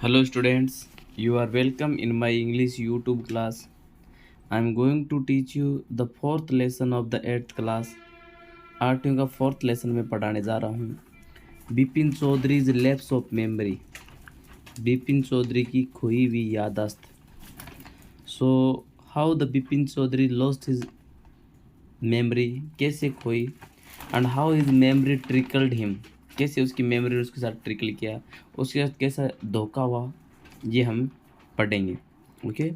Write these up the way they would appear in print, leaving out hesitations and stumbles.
Hello students, you are welcome in my English YouTube class. I am going to teach you the fourth lesson of the 8th class. आठवीं का fourth lesson में पढ़ाने जा रहा हूँ Bipin Chaudhary lapse of memory. Bipin Chaudhary की खोई हुई यादाश्त। So how the Bipin Chaudhary lost his memory, कैसे खोई, and how his memory trickled him, कैसे उसकी मेमोरी उसके साथ ट्रिकल किया, उसके साथ कैसा धोखा हुआ, ये हम पढ़ेंगे। ओके,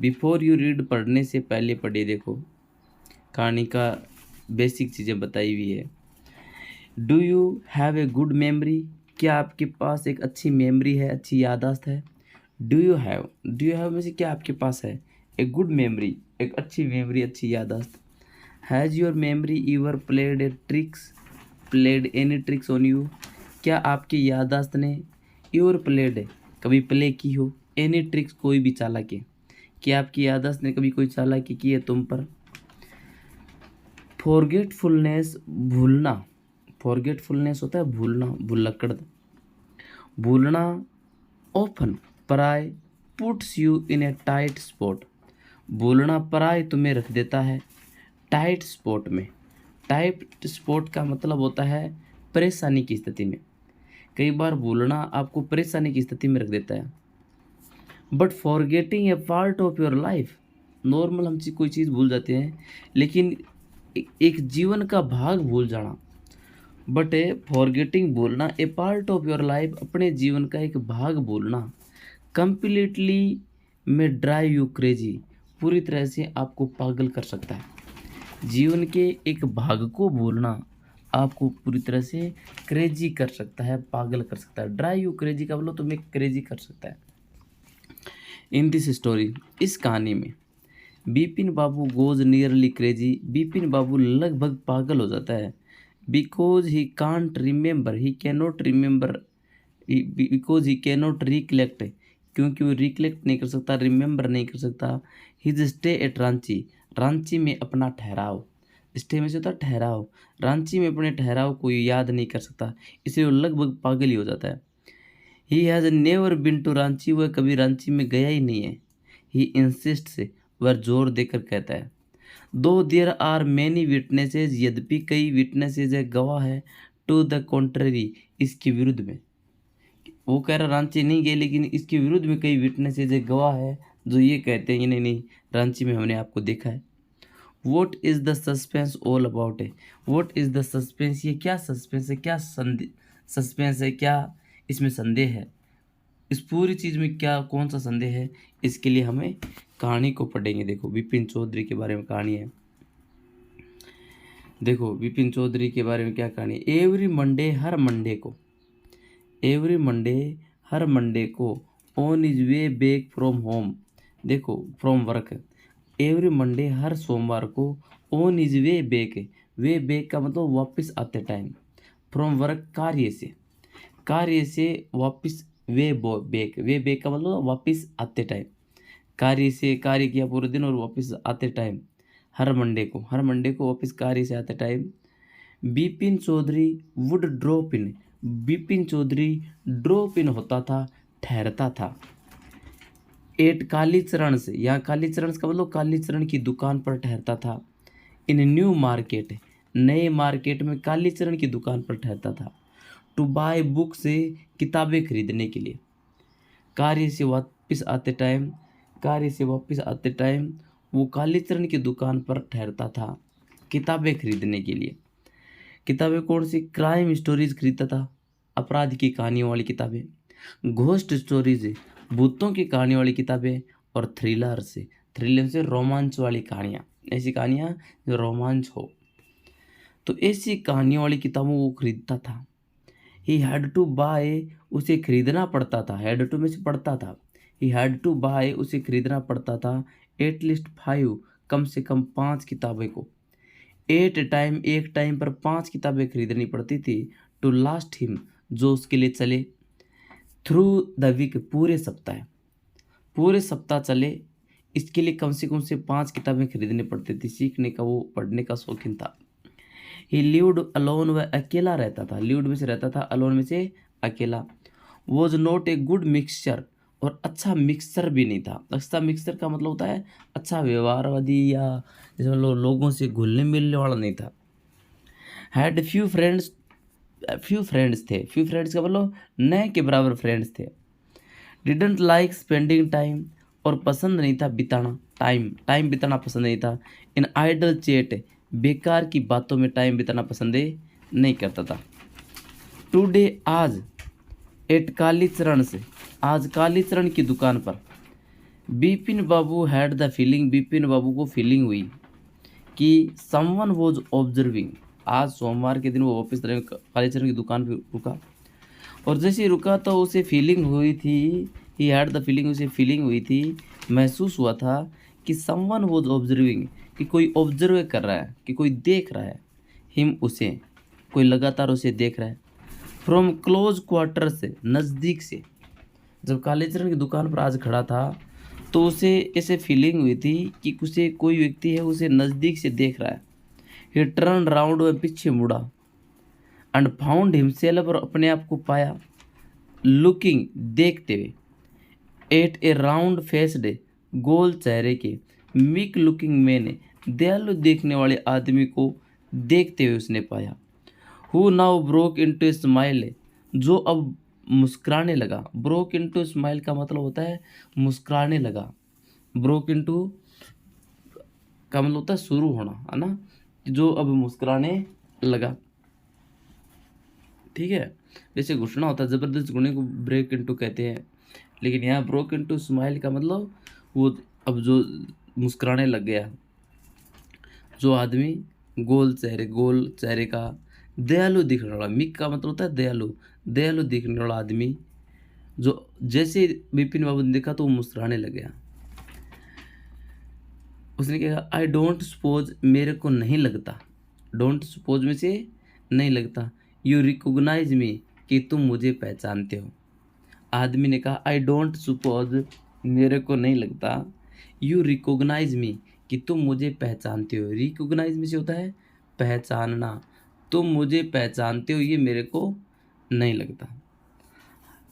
बिफोर यू रीड, पढ़ने से पहले पढ़िए। देखो, कहानी का बेसिक चीज़ें बताई हुई है। Do you have a good memory, क्या आपके पास एक अच्छी मेमोरी है, अच्छी यादाश्त है। डू यू हैव में से क्या आपके पास है, एक गुड मेमोरी, एक अच्छी मेमोरी, अच्छी यादाश्त। Has your memory ever played any tricks on you, क्या आपकी यादाश्त ने ईवर प्लेड कभी प्ले की हो, एनी ट्रिक्स कोई भी चालाकी, क्या आपकी यादाश्त ने कभी कोई चालाकी की है तुम पर। फॉरगेटफुलनेस, भूलना, फॉरगेटफुलनेस होता है भूलना, भुलक्कड़, भूलना। ऑफन, पराय, puts you in a tight spot, भूलना पराय तुम्हें रख देता है टाइट स्पॉट में। टाइट स्पॉट का मतलब होता है परेशानी की स्थिति में। कई बार भूलना आपको परेशानी की स्थिति में रख देता है। But forgetting A part of your life, normal हम कोई चीज़ भूल जाते हैं, लेकिन एक जीवन का भाग भूल जाना। बट ए फॉरगेटिंग, भूलना, ए पार्ट ऑफ योर लाइफ, अपने जीवन का एक भाग भूलना, कंप्लीटली में ड्राइव यू क्रेजी, पूरी तरह से आपको पागल कर सकता है। जीवन के एक भाग को भूलना आपको पूरी तरह से क्रेजी कर सकता है, पागल कर सकता है। ड्राइव यू क्रेजी का मतलब तुम्हें क्रेजी कर सकता है। इन दिस स्टोरी, इस कहानी में, बिपिन बाबू गोज नियरली क्रेजी, बिपिन बाबू लगभग पागल हो जाता है। Because he can't remember, he cannot remember, because he cannot recollect, क्योंकि वो रिकलेक्ट नहीं कर सकता, रिमेंबर नहीं कर सकता। His stay at Ranchi, Ranchi में अपना ठहराव, स्टे में से होता है ठहराव, रांची में अपने ठहराव को याद नहीं कर सकता, इसलिए वो लगभग पागल ही हो जाता है। He has never been to Ranchi, वह कभी रांची में गया ही नहीं है। ही इंसिस्ट से, वह जोर देकर कहता है। दो देयर आर मैनी विटनेसेज, यद्यपि कई विटनेसेज है, गवाह है, टू द कॉन्ट्ररी, इसके विरुद्ध में। वो कह रहा रांची नहीं गए, लेकिन इसके विरुद्ध में कई विटनेसेज है, गवाह है, जो ये कहते हैं कि नहीं नहीं रांची में हमने आपको देखा है। What is the suspense all about है, वॉट इज़ द सस्पेंस, ये क्या सस्पेंस है, क्या सस्पेंस है, क्या इसमें संदेह है, इस पूरी चीज़ में क्या कौन सा संदेह है, इसके लिए हमें कहानी को पढ़ेंगे। देखो, बिपिन चौधरी के बारे में कहानी है। देखो, बिपिन चौधरी के बारे में क्या कहानी है। एवरी मंडे, हर मंडे को, एवरी मंडे, हर मंडे को, on is way back from home, देखो फ्रॉम वर्क, एवरी मंडे, हर सोमवार को, ऑन इज वे बैक का मतलब वापस आते टाइम, फ्रॉम वर्क कार्य से वापस, वे बैक का मतलब वापस आते टाइम, कार्य किया पूरे दिन और वापस आते टाइम, हर मंडे को वापस कार्य से आते time, Bipin Chaudhary would drop in, Bipin Chaudhary drop in होता था, ठहरता था, एट कालीचरण से, यहाँ कालीचरण का मतलब कालीचरण की दुकान पर ठहरता था। इन न्यू मार्केट, नए मार्केट में कालीचरण की दुकान पर ठहरता था। टू बाय बुक से, किताबें खरीदने के लिए। कार्य से वापस आते टाइम, वो कालीचरण की दुकान पर ठहरता था किताबें खरीदने के लिए। किताबें कौन सी, क्राइम स्टोरीज खरीदता था, अपराध की कहानियों वाली किताबें, घोस्ट स्टोरीज, भूतों की कहानी वाली किताबें, और थ्रिलर से रोमांच वाली कहानियाँ, ऐसी कहानियाँ जो रोमांच हो, तो ऐसी कहानियों वाली किताबों को खरीदता था। ही हैड टू बाय, उसे खरीदना पड़ता था, हैड टू में से पढ़ता था, ही हैड टू बाय, उसे खरीदना पड़ता था, एटलीस्ट 5, कम से कम 5 किताबें को, एक टाइम पर 5 किताबें खरीदनी पड़ती थी। टू लास्ट हिम, जो उसके लिए चले, थ्रू द वीक, पूरे सप्ताह चले, इसके लिए कम से 5 किताबें खरीदनी पड़ती थी। सीखने का, वो पढ़ने का शौकीन था। ही लिव्ड अलोन, वह अकेला रहता था, लिव्ड में से रहता था, अलोन में से अकेला। Was not a good mixture, और अच्छा मिक्सचर भी नहीं था। अच्छा मिक्सचर का मतलब होता है अच्छा व्यवहारवादी या जैसे लोगों से घुलने मिलने वाला नहीं था। Had few friends, few friends थे, फ्यू फ्रेंड्स का मतलब न के बराबर फ्रेंड्स थे। डिडंट लाइक स्पेंडिंग टाइम, और पसंद नहीं था बिताना टाइम, टाइम बिताना पसंद नहीं था। इन आइडल चेट, बेकार की बातों में टाइम बिताना पसंद नहीं करता था। टुडे आज, एट कालीचरण से, आज कालीचरण की दुकान पर। बिपिन बाबू हैड द फीलिंग, बिपिन बाबू को फीलिंग हुई कि समवन वॉज ऑब्जर्विंग। आज सोमवार के दिन वो वापस कालीचरण की दुकान पर रुका, और जैसे ही रुका तो उसे फीलिंग हुई थी, ही हैड द फीलिंग, उसे फीलिंग हुई थी, महसूस हुआ था कि समवन वॉज ऑब्जर्विंग, कि कोई ऑब्जर्व कर रहा है, कि कोई देख रहा है, हिम उसे, कोई लगातार उसे देख रहा है। फ्रॉम क्लोज क्वार्टर से, नज़दीक से। जब कालीचरण की दुकान पर आज खड़ा था तो उसे ऐसे फीलिंग हुई थी कि उसे कोई व्यक्ति है उसे नज़दीक से देख रहा है। ही टर्न राउंड, वह पीछे मुड़ा, एंड फाउंड हिमसेल्फ, और अपने आप को पाया, लुकिंग देखते हुए, एट ए राउंड फेस्ड, गोल चेहरे के, मीक लुकिंग मैन, दयालु देखने वाले आदमी को देखते हुए उसने पाया। Who now broke into a smile, जो अब मुस्कुराने लगा। ब्रोक इनटू स्माइल का मतलब होता है मुस्कुराने लगा। ब्रोक इनटू का मतलब होता है शुरू होना, है ना, जो अब मुस्कुराने लगा। ठीक है, जैसे घुसना होता है, ज़बरदस्त घुसने को ब्रेक इनटू कहते हैं, लेकिन यहाँ ब्रोक इनटू स्माइल का मतलब वो अब जो मुस्कुराने लग गया, जो आदमी गोल चेहरे का, दयालु दिखने वाला। मिक का मतलब होता है दयालु, दयालु दिखने वाला आदमी, जो जैसे बिपिन बाबू ने देखा तो वो मुस्कुराने लग गया। उसने कहा आई डोंट सपोज, मेरे को नहीं लगता, डोंट सपोज में से नहीं लगता, यू रिकॉग्नाइज मी, कि तुम मुझे पहचानते हो। आदमी ने कहा आई डोंट सपोज, मेरे को नहीं लगता, यू रिकॉग्नाइज मी, कि तुम मुझे पहचानते हो। रिकॉग्नाइज में से होता है पहचानना, तुम मुझे पहचानते हो ये मेरे को नहीं लगता।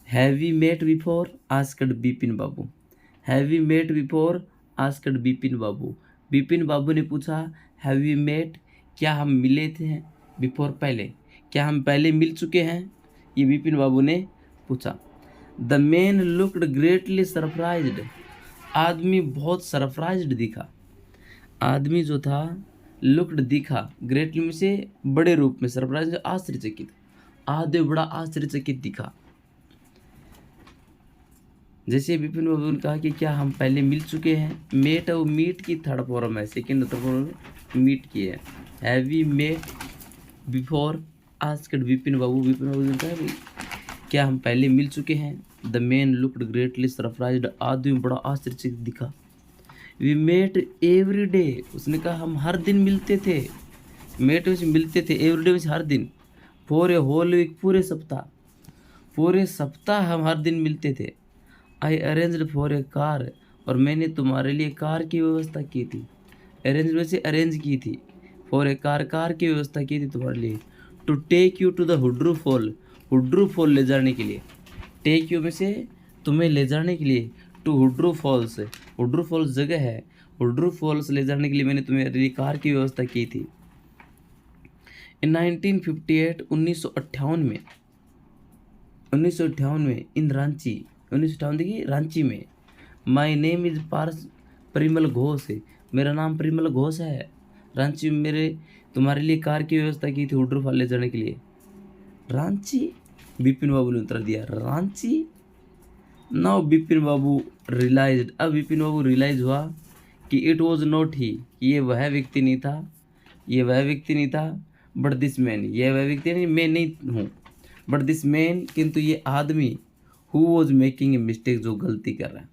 Have we met before, asked Bipin babu. Have we met before, asked Bipin बाबू। बिपिन बाबू ने पूछा हैव वी मेट, क्या हम मिले थे, बिफोर पहले, क्या हम पहले मिल चुके हैं, ये बिपिन बाबू ने पूछा। The man looked greatly surprised, आदमी बहुत सरप्राइज्ड दिखा। आदमी जो था लुक्ड दिखा, ग्रेटली में से बड़े रूप में, सरप्राइज आश्चर्यचकित, आदमी बड़ा आश्चर्यचकित दिखा। जैसे बिपिन बाबू ने कहा कि क्या हम पहले मिल चुके हैं। मेट और मीट की थर्ड फॉर्म है, सेकेंड थर्ड फॉर्म में मीट की है। Have we met before, asked Bipin बाबू। बिपिन बाबू ने कहा भाई क्या हम पहले मिल चुके हैं। The man looked greatly surprised, आदमी बड़ा आश्चर्यचकित दिखा। वी मेट एवरी डे, उसने कहा हम हर दिन मिलते थे। मेट में मिलते थे, एवरी डे में हर दिन, फॉर ए होल वीक, पूरे सप्ताह, पूरे सप्ताह हम हर दिन मिलते थे। आई अरेंज्ड फॉर ए कार, और मैंने तुम्हारे लिए कार की व्यवस्था की थी। अरेंज में से अरेंज की थी, फॉर ए कार, कार की व्यवस्था की थी तुम्हारे लिए। To take you to the Hundru fall, Hundru fall ले जाने के लिए। टेक यू में से तुम्हें ले जाने के लिए, टू हुड्रू फॉल्स, हुड्रू फॉल्स जगह है, हुड्रू फॉल्स ले जाने के लिए मैंने तुम्हें कार की व्यवस्था की थी। इन 1958, 1958 में इन रांची, 1958 देखिए रांची में। माई नेम इज पार्स परिमल घोष है, मेरा नाम परिमल घोष है। रांची में मेरे तुम्हारे लिए कार की व्यवस्था की थी हुड्रू फॉल ले जाने के लिए। रांची, बिपिन बाबू ने उत्तर दिया रांची। नाउ बिपिन बाबू रियलाइज्ड, अब बिपिन बाबू रियलाइज हुआ कि इट वॉज नॉट ही, ये वह व्यक्ति नहीं था, ये वह व्यक्ति नहीं था, बट दिस मैन, ये वह व्यक्ति नहीं, मैं नहीं हूँ, बट दिस मैन, किंतु ये आदमी, who was making a mistake, जो गलती कर रहा है।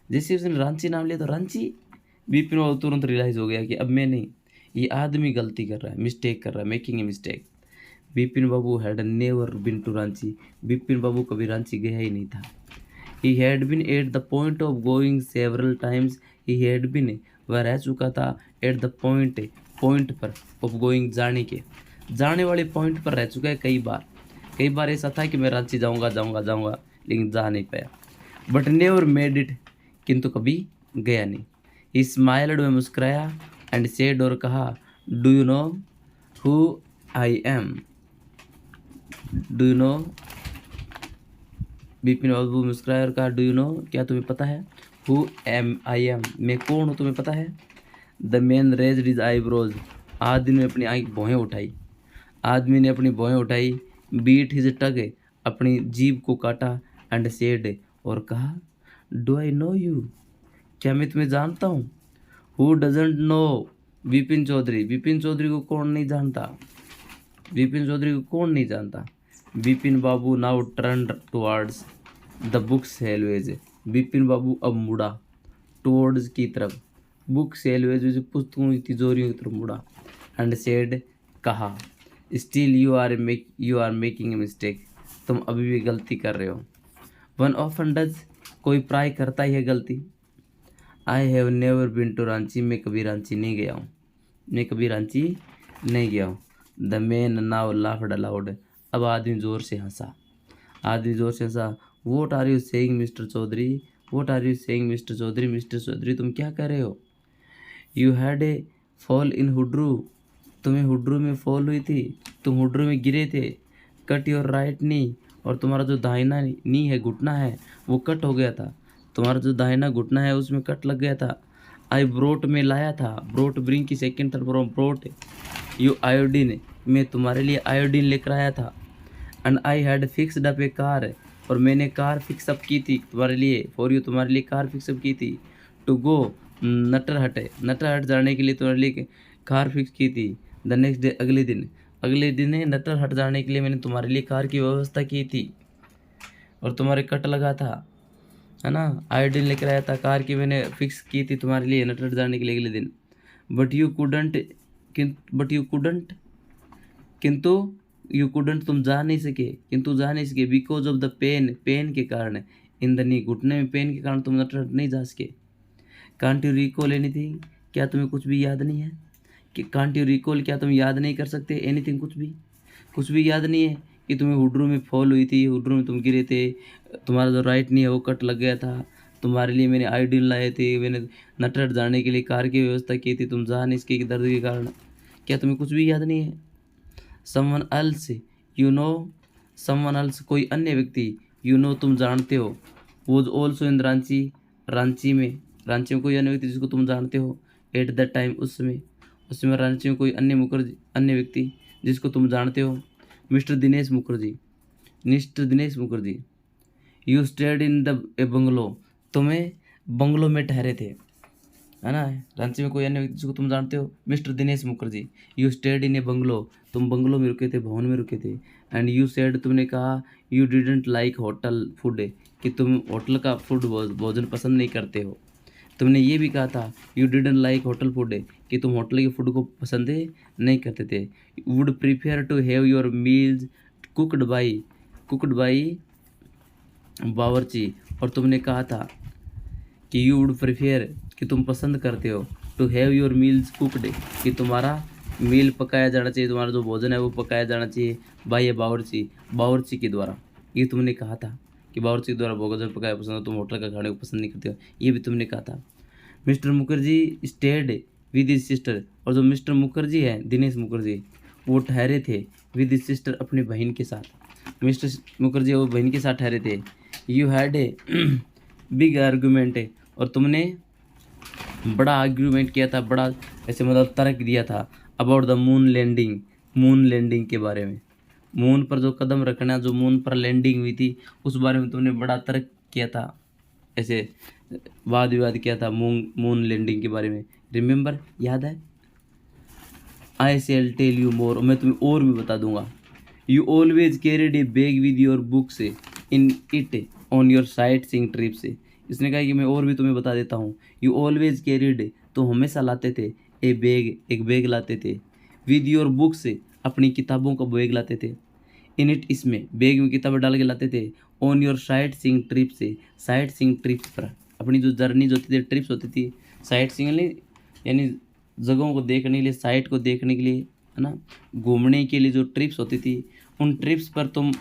जैसे उसने रांची नाम लिया तो रांची, बिपिन बाबू तुरंत रियलाइज हो गया कि अब मैं नहीं, ये आदमी गलती कर रहा है, मिस्टेक कर रहा है, making a mistake. Bipin Babu had never been to Ranchi, Bipin babu कभी रांची गया ही नहीं था। He had been at the point of going several times, he had been, वह रह चुका था, एट द पॉइंट, पॉइंट पर, ऑफ गोइंग, जाने के, जाने वाले पॉइंट पर रह चुका है कई बार। कई बार ऐसा था कि मैं रांची जाऊंगा जाऊंगा जाऊंगा लेकिन जा नहीं पाया। बट नेवर मेड इट, किंतु कभी गया नहीं। ही स्माइल्ड, में मुस्कुराया, एंड सेड, और कहा, do you know who I am? Do you know? Bipin babu मुस्कुराए और कहा, डू यू नो, क्या तुम्हें पता है? हु एम आई एम, मैं कौन हूँ तुम्हें पता है? The man raised his eyebrows, आदमी ने अपनी भौहें उठाई। आदमी ने अपनी भौहें उठाई। बीट हिज टग, अपनी जीभ को काटा। एंड सेड, और कहा, डू आई नो यू, क्या मैं तुम्हें जानता हूँ? Who doesn't know Vipin Chaudhary, Vipin Chaudhary को कौन नहीं जानता? विपिन चौधरी को कौन नहीं जानता? Vipin babu now turn towards the bookshelves, Vipin babu अब मुड़ा टुवर्ड्स की तरफ, बुक सेलवेज, जो पुस्तकों की तिजोरियों की तरफ मुड़ा। एंड सेड, कहा, still you are making a mistake, तुम अभी भी गलती कर रहे हो। वन ऑफन डज, कोई प्राय करता ही है गलती। I have never been to Ranchi, मैं कभी रांची नहीं गया हूँ, मैं कभी रांची नहीं गया हूँ। The man now laughed aloud, अब आदमी जोर से हंसा। आदमी जोर से हंसा। What are you saying mister Chaudhary, what are you saying mister Chaudhary, mister Chaudhary तुम क्या कह रहे हो? You had a fall in Hundru, तुम्हें हुड्रू में फॉल हुई थी, तुम हुड्रू में गिरे थे। कट योर राइट नी, और तुम्हारा जो दाहिना नी है, घुटना है, वो कट हो गया था। तुम्हारा जो दाहिना घुटना है उसमें कट लग गया था। आई ब्रोट में लाया था, ब्रोट ब्रिंग की second term from brought, you iodine, मैं तुम्हारे लिए आयोडीन लेकर आया था। And I had fixed up A car, और मैंने कार फिक्स अप की थी तुम्हारे लिए, फॉर यू, तुम्हारे लिए कार फिक्स अप की थी। टू गो नटरहट, नटरहट जाने के लिए तुम्हारे लिए कार फिक्स की थी। द नेक्स्ट डे, अगले दिन नटरहट जाने के लिए मैंने तुम्हारे लिए कार की व्यवस्था की थी, और तुम्हारे कट लगा था, है ना। आयोडीन लेकर आया था, कार की मैंने फिक्स की थी तुम्हारे लिए नटरहट जाने के लिए अगले दिन। बट यू कुडंट, किंतु यू कुडंट, तुम जा नहीं सके, बिकॉज ऑफ द पेन के कारण, इन द नी, घुटने में पेन के कारण तुम नटरहट नहीं जा सके। कांट यू रिकॉल एनीथिंग, क्या तुम्हें कुछ भी याद नहीं है? कि कांट यू रिकॉल, क्या तुम याद नहीं कर सकते? एनीथिंग, कुछ भी याद नहीं है कि तुम्हें हुड्रू में फॉल हुई थी, हुड्रू में तुम गिरे थे, तुम्हारा जो राइट नी है वो कट लग गया था, तुम्हारे लिए मैंने आयोडीन लाए थे, मैंने नटरहट जाने के लिए कार की व्यवस्था की थी, तुम जा नहीं इसके दर्द के कारण, क्या तुम्हें कुछ भी याद नहीं है? Someone else, you know, someone else, कोई अन्य व्यक्ति, यू नो, तुम जानते हो, was also in Ranchi, Ranchi में कोई अन्य व्यक्ति जिसको तुम जानते हो। एट द टाइम, उस समय रांची में कोई अन्य व्यक्ति जिसको तुम जानते हो। Mister Dinesh Mukherjee, you stayed in the A bungalow, तुम्हें बंगलो में ठहरे थे, है ना। रांची में कोई अन्य व्यक्ति जिसको तुम जानते हो, mister Dinesh Mukherjee, you stayed in A bungalow, तुम बंगलो में रुके थे, भवन में रुके थे। एंड यू सेड, तुमने कहा, you didn't like hotel food, कि तुम होटल का फूड भोजन पसंद नहीं करते हो। तुमने ये भी कहा था, you didn't like hotel food, कि तुम होटल के फूड को पसंद नहीं करते थे। Would prefer to have your meals cooked by bawarchi, और तुमने कहा था कि यू वुड प्रीफेयर, कि तुम पसंद करते हो, to have your meals cooked, कि तुम्हारा मील पकाया जाना चाहिए, तुम्हारा जो भोजन है वो पकाया जाना चाहिए, बाई ए बावर्ची के द्वारा। ये तुमने कहा था कि बावर्ची के द्वारा भोजन पकाया पसंद हो, तुम होटल का खाने को पसंद नहीं करते हो, ये भी तुमने कहा था। Mister Mukherjee stayed with his sister, और जो मिस्टर मुखर्जी है, दिनेश मुखर्जी, वो ठहरे थे विद हिज सिस्टर, अपनी बहन के साथ। मिस्टर मुखर्जी वो बहन के साथ ठहरे थे। You had a big argument, और तुमने बड़ा आर्ग्यूमेंट किया था, बड़ा ऐसे मतलब तर्क दिया था, अबाउट द मून लैंडिंग के बारे में। मून पर जो कदम रखना, जो मून पर लैंडिंग हुई थी, उस बारे में तुमने बड़ा तर्क किया था, ऐसे वाद विवाद किया था मून लैंडिंग के बारे में। रिमेंबर, याद है? आई शैल टेल यू मोर, मैं तुम्हें और भी बता दूंगा। You always carried A bag with your books in it on your sight seeing trip से। इसने कहा कि मैं और भी तुम्हें बता देता हूँ। यू ऑलवेज कैरीड, तो हमेशा लाते थे, एक बैग लाते थे, विद योर बुक्स, अपनी किताबों का बैग लाते थे, इन इट, इसमें बैग में किताबें डाल के लाते थे, on your sight seeing trip से, साइट सीइंग ट्रिप पर, अपनी जो जर्नी जो होती थी, ट्रिप्स होती थी, साइट सीइंग यानी जगहों को देखने के लिए, साइट को देखने के लिए, है ना, घूमने के लिए जो ट्रिप्स होती थी, उन ट्रिप्स पर तुम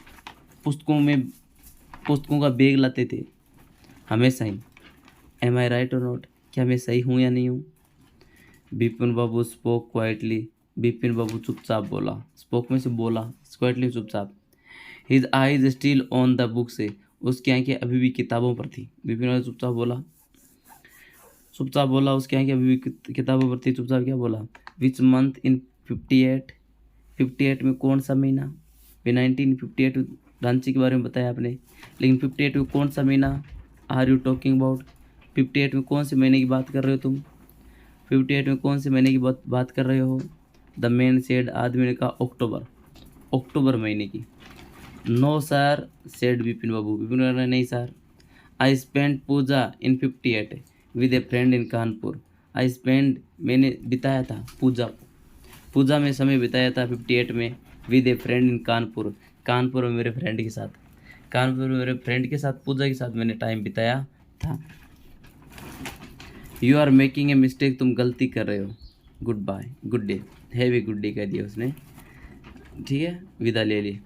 पुस्तकों का बैग लाते थे हमेशा ही। एम आई राइट और नॉट? क्या मैं सही हूँ या नहीं हूँ? बिपिन बाबू स्पोक क्वाइटली। बिपिन बाबू चुपचाप बोला। स्पोक में से बोला, क्वाइटली चुपचाप। His eyes still on the book से। उसकी आंखें अभी भी किताबों पर थी। बिपिन बाबू चुपचाप बोला, उसकी आंखें अभी भी किताबों पर थी। चुपचाप क्या बोला? Which month in 58? 58 में कौन सा महीना? 1958 रांची के बारे में बताया आपने, लेकिन 58 में कौन सा महीना आर यू टॉकिंग अबाउट? 58 में कौन से महीने की बात कर रहे हो तुम? 58 में कौन से महीने की बात कर रहे हो? द मैन सेड, आदमी ने कहा अक्टूबर महीने की। नो सर सेड बिपिन बाबू। बिपिन बाबू ने, नहीं sir. I spend Puja in 58 with a friend in Kanpur. I spend, मैंने बिताया था पूजा में समय बिताया था 58 में with a friend in Kanpur में मेरे फ्रेंड के साथ। कानपुर में मेरे फ्रेंड के साथ, पूजा के साथ मैंने टाइम बिताया था। You are making a mistake, तुम गलती कर रहे हो। Goodbye, good day, have a good day कह दिया उसने। ठीक है, विदा ले ली।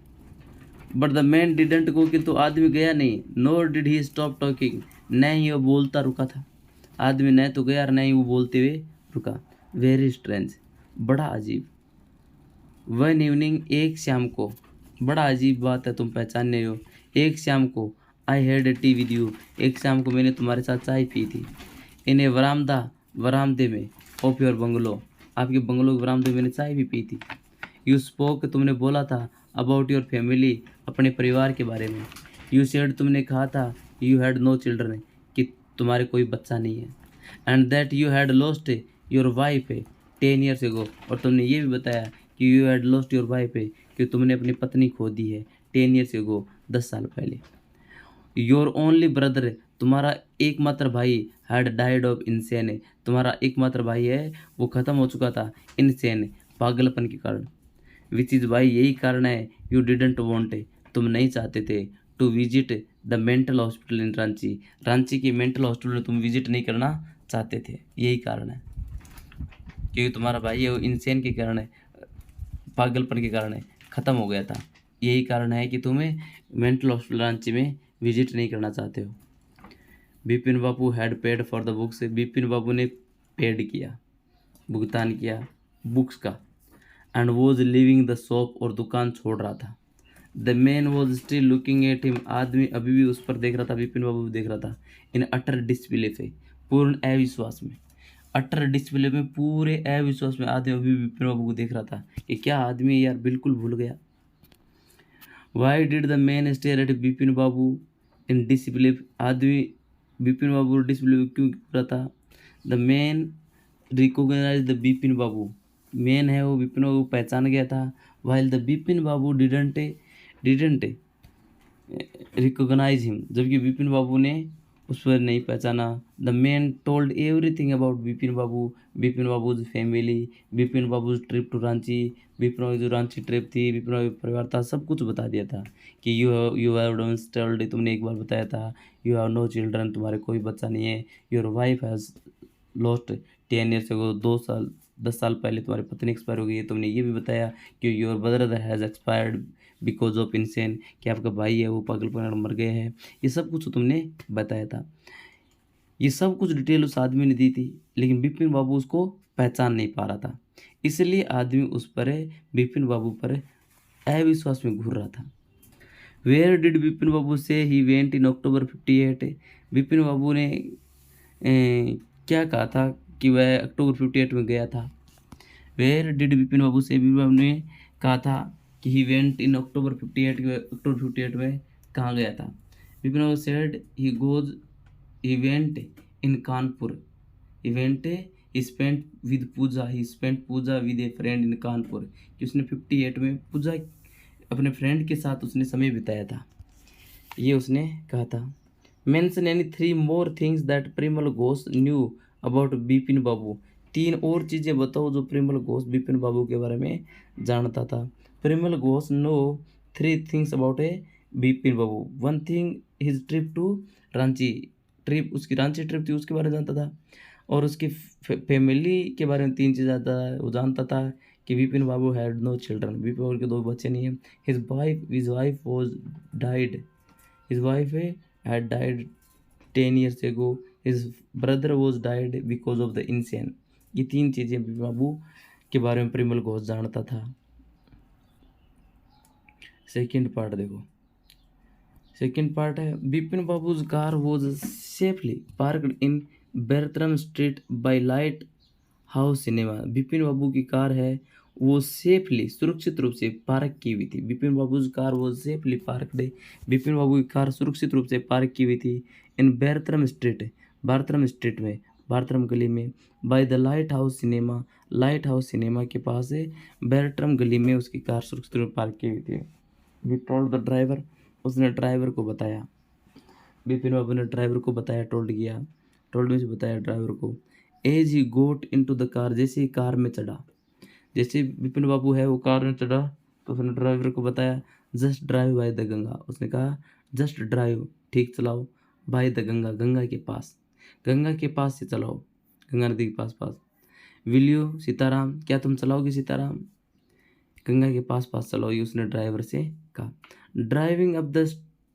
But the man didn't go, किंतु आदमी गया नहीं। Nor did he stop talking, न ही वो बोलता रुका था। आदमी न तो गया और न ही वो बोलते हुए रुका। वेरी स्ट्रेंज, बड़ा अजीब। वन इवनिंग, एक शाम को, बड़ा अजीब बात है, तुम पहचानने हो। एक शाम को, I had A T with you, एक शाम को मैंने तुम्हारे साथ चाय पी थी। इन ए वरामदे में ऑफ योर बंगलो, आपके बंगलो के वरामदे में मैंने चाय भी पी थी। यू स्पोक, तुमने बोला था, अबाउट योर फैमिली, अपने परिवार के बारे में। यू सेड, तुमने कहा था, यू हैड नो चिल्ड्रन, कि तुम्हारे कोई बच्चा नहीं है। And that you had lost your wife 10 years ago, और तुमने ये भी बताया कि you had lost your wife, कि तुमने अपनी पत्नी खो दी है 10 ईयर्स एगो, 10 साल पहले। योर ओनली ब्रदर, तुम्हारा एकमात्र भाई, हैड डाइड ऑफ इंसेन, तुम्हारा एकमात्र भाई है वो ख़त्म हो चुका था इंसेन, पागलपन के कारण। विच इज़ वाई, यही कारण है, यू डिडेंट वॉन्ट, तुम नहीं चाहते थे, to visit the mental hospital in Ranchi, Ranchi के मेंटल हॉस्पिटल में तुम विजिट नहीं करना चाहते थे। यही कारण है, क्योंकि तुम्हारा भाई है वो इंसेन के कारण है, पागलपन के कारण है, ख़त्म हो गया था। यही कारण है कि तुम्हें मेंटल हॉस्पिटल रांची में विजिट नहीं करना चाहते हो। बिपिन बाबू had paid for the books, Bipin बाबू ने पेड किया, भुगतान किया बुक्स का। And was leaving the shop, और दुकान छोड़ रहा था। The man was still looking at him, आदमी अभी भी उस पर देख रहा था, बिपिन बाबू भी देख रहा था। इन अटर डिसबिलीफ, पूर्ण अविश्वास में, अटर डिसबिलीफ में, पूरे अविश्वास में आदमी अभी भी बिपिन बाबू को देख रहा था कि क्या आदमी है यार, बिल्कुल भूल गया। Why did the man stare at Bipin babu in disbelief, आदमी बिपिन बाबू डिसबिलीफ क्यों कर रहा था? The man recognize the Bipin babu, man है वो बिपिन बाबू पहचान गया था। While the Bipin babu didn't recognize him, जबकि बिपिन बाबू ने उस पर नहीं पहचाना। The man told everything about Bipin babu's family, Bipin babu's trip to Ranchi, Bipin babu जो रांची ट्रिप थी, बिपिन बाबू परिवार था, सब कुछ बता दिया था। कि यू हैव वंस टोल्ड, तुमने एक बार बताया था, यू हैव नो चिल्ड्रन, तुम्हारे कोई बच्चा नहीं है। Your wife has lost 10 years ago, 10 साल पहले तुम्हारी पत्नी एक्सपायर हो गई है। तुमने ये भी बताया कि your brother has expired because of insane, कि आपका भाई है वो पागलपन मर गए हैं। ये सब कुछ तुमने बताया था। ये सब कुछ डिटेल उस आदमी ने दी थी, लेकिन बिपिन बाबू उसको पहचान नहीं पा रहा था, इसलिए आदमी उस पर बिपिन बाबू पर अविश्वास में घूर रहा था। वेयर डिड बिपिन बाबू से ही वेंट इन अक्टूबर 58, बिपिन बाबू ने क्या कहा था कि वह अक्टूबर 58 में गया था। वेयर डिड बिपिन बाबू से बिपिन बाबू ने कहा था कि ही वेंट इन अक्टूबर 58, अक्टूबर 58 में कहाँ गया था? Bipin babu said he went in Kanpur, he went, he spent Puja with a friend in Kanpur, कि उसने 58 में पूजा अपने फ्रेंड के साथ उसने समय बिताया था, ये उसने कहा था। Mention any 3 more things that Parimal Ghosh knew about Bipin babu, 3 और चीज़ें बताओ जो परिमल घोष बिपिन बाबू के बारे में जानता था। Parimal Ghosh know 3 things about a Bipin babu. 1 thing his trip to Ranchi, trip उसकी रांची ट्रिप थी उसके बारे में जानता था, और उसकी फैमिली के बारे में 3 चीज़ जानता था। वो जानता था कि Vipin babu had no children, Vipin बाबू के 2 बच्चे नहीं हैं। His wife was died, his wife had died 10 years ago, his brother was died because of the insane। ये 3 चीज़ें विपिन बाबू के बारे में परिमल घोष जानता था। सेकंड पार्ट देखो, सेकंड पार्ट है Vipin babu's car was safely parked in Bertram street by Lighthouse cinema. Vipin babu की कार है वो सेफली सुरक्षित रूप से पार्क की हुई थी। विपिन बाबूज कार वो सेफली पार्कड, विपिन बाबू की कार सुरक्षित रूप से पार्क की हुई थी इन बेरत्रम स्ट्रीट, बारत्रम स्ट्रीट में, बारत्रम गली में, by the light house cinema, light house cinema के पास है बेरट्रम गली में उसकी कार सुरक्षित रूप से पार्क की हुई थी। वी टोल्ड द ड्राइवर, उसने ड्राइवर को बताया, विपिन बाबू ने ड्राइवर को बताया, टोल्ड में से बताया ड्राइवर को। As he got into the car, जैसे ही कार में चढ़ा, जैसे विपिन बाबू है वो कार में चढ़ा तो उसने ड्राइवर को बताया just drive by the Ganga, उसने कहा जस्ट ड्राइव, ठीक चलाओ, बाय द गंगा, गंगा के पास से चलाओ, गंगा नदी के पास। विल यू सीताराम, क्या तुम चलाओगे सीताराम, गंगा के पास चलाओ, ये उसने ड्राइवर से कहा। Driving up the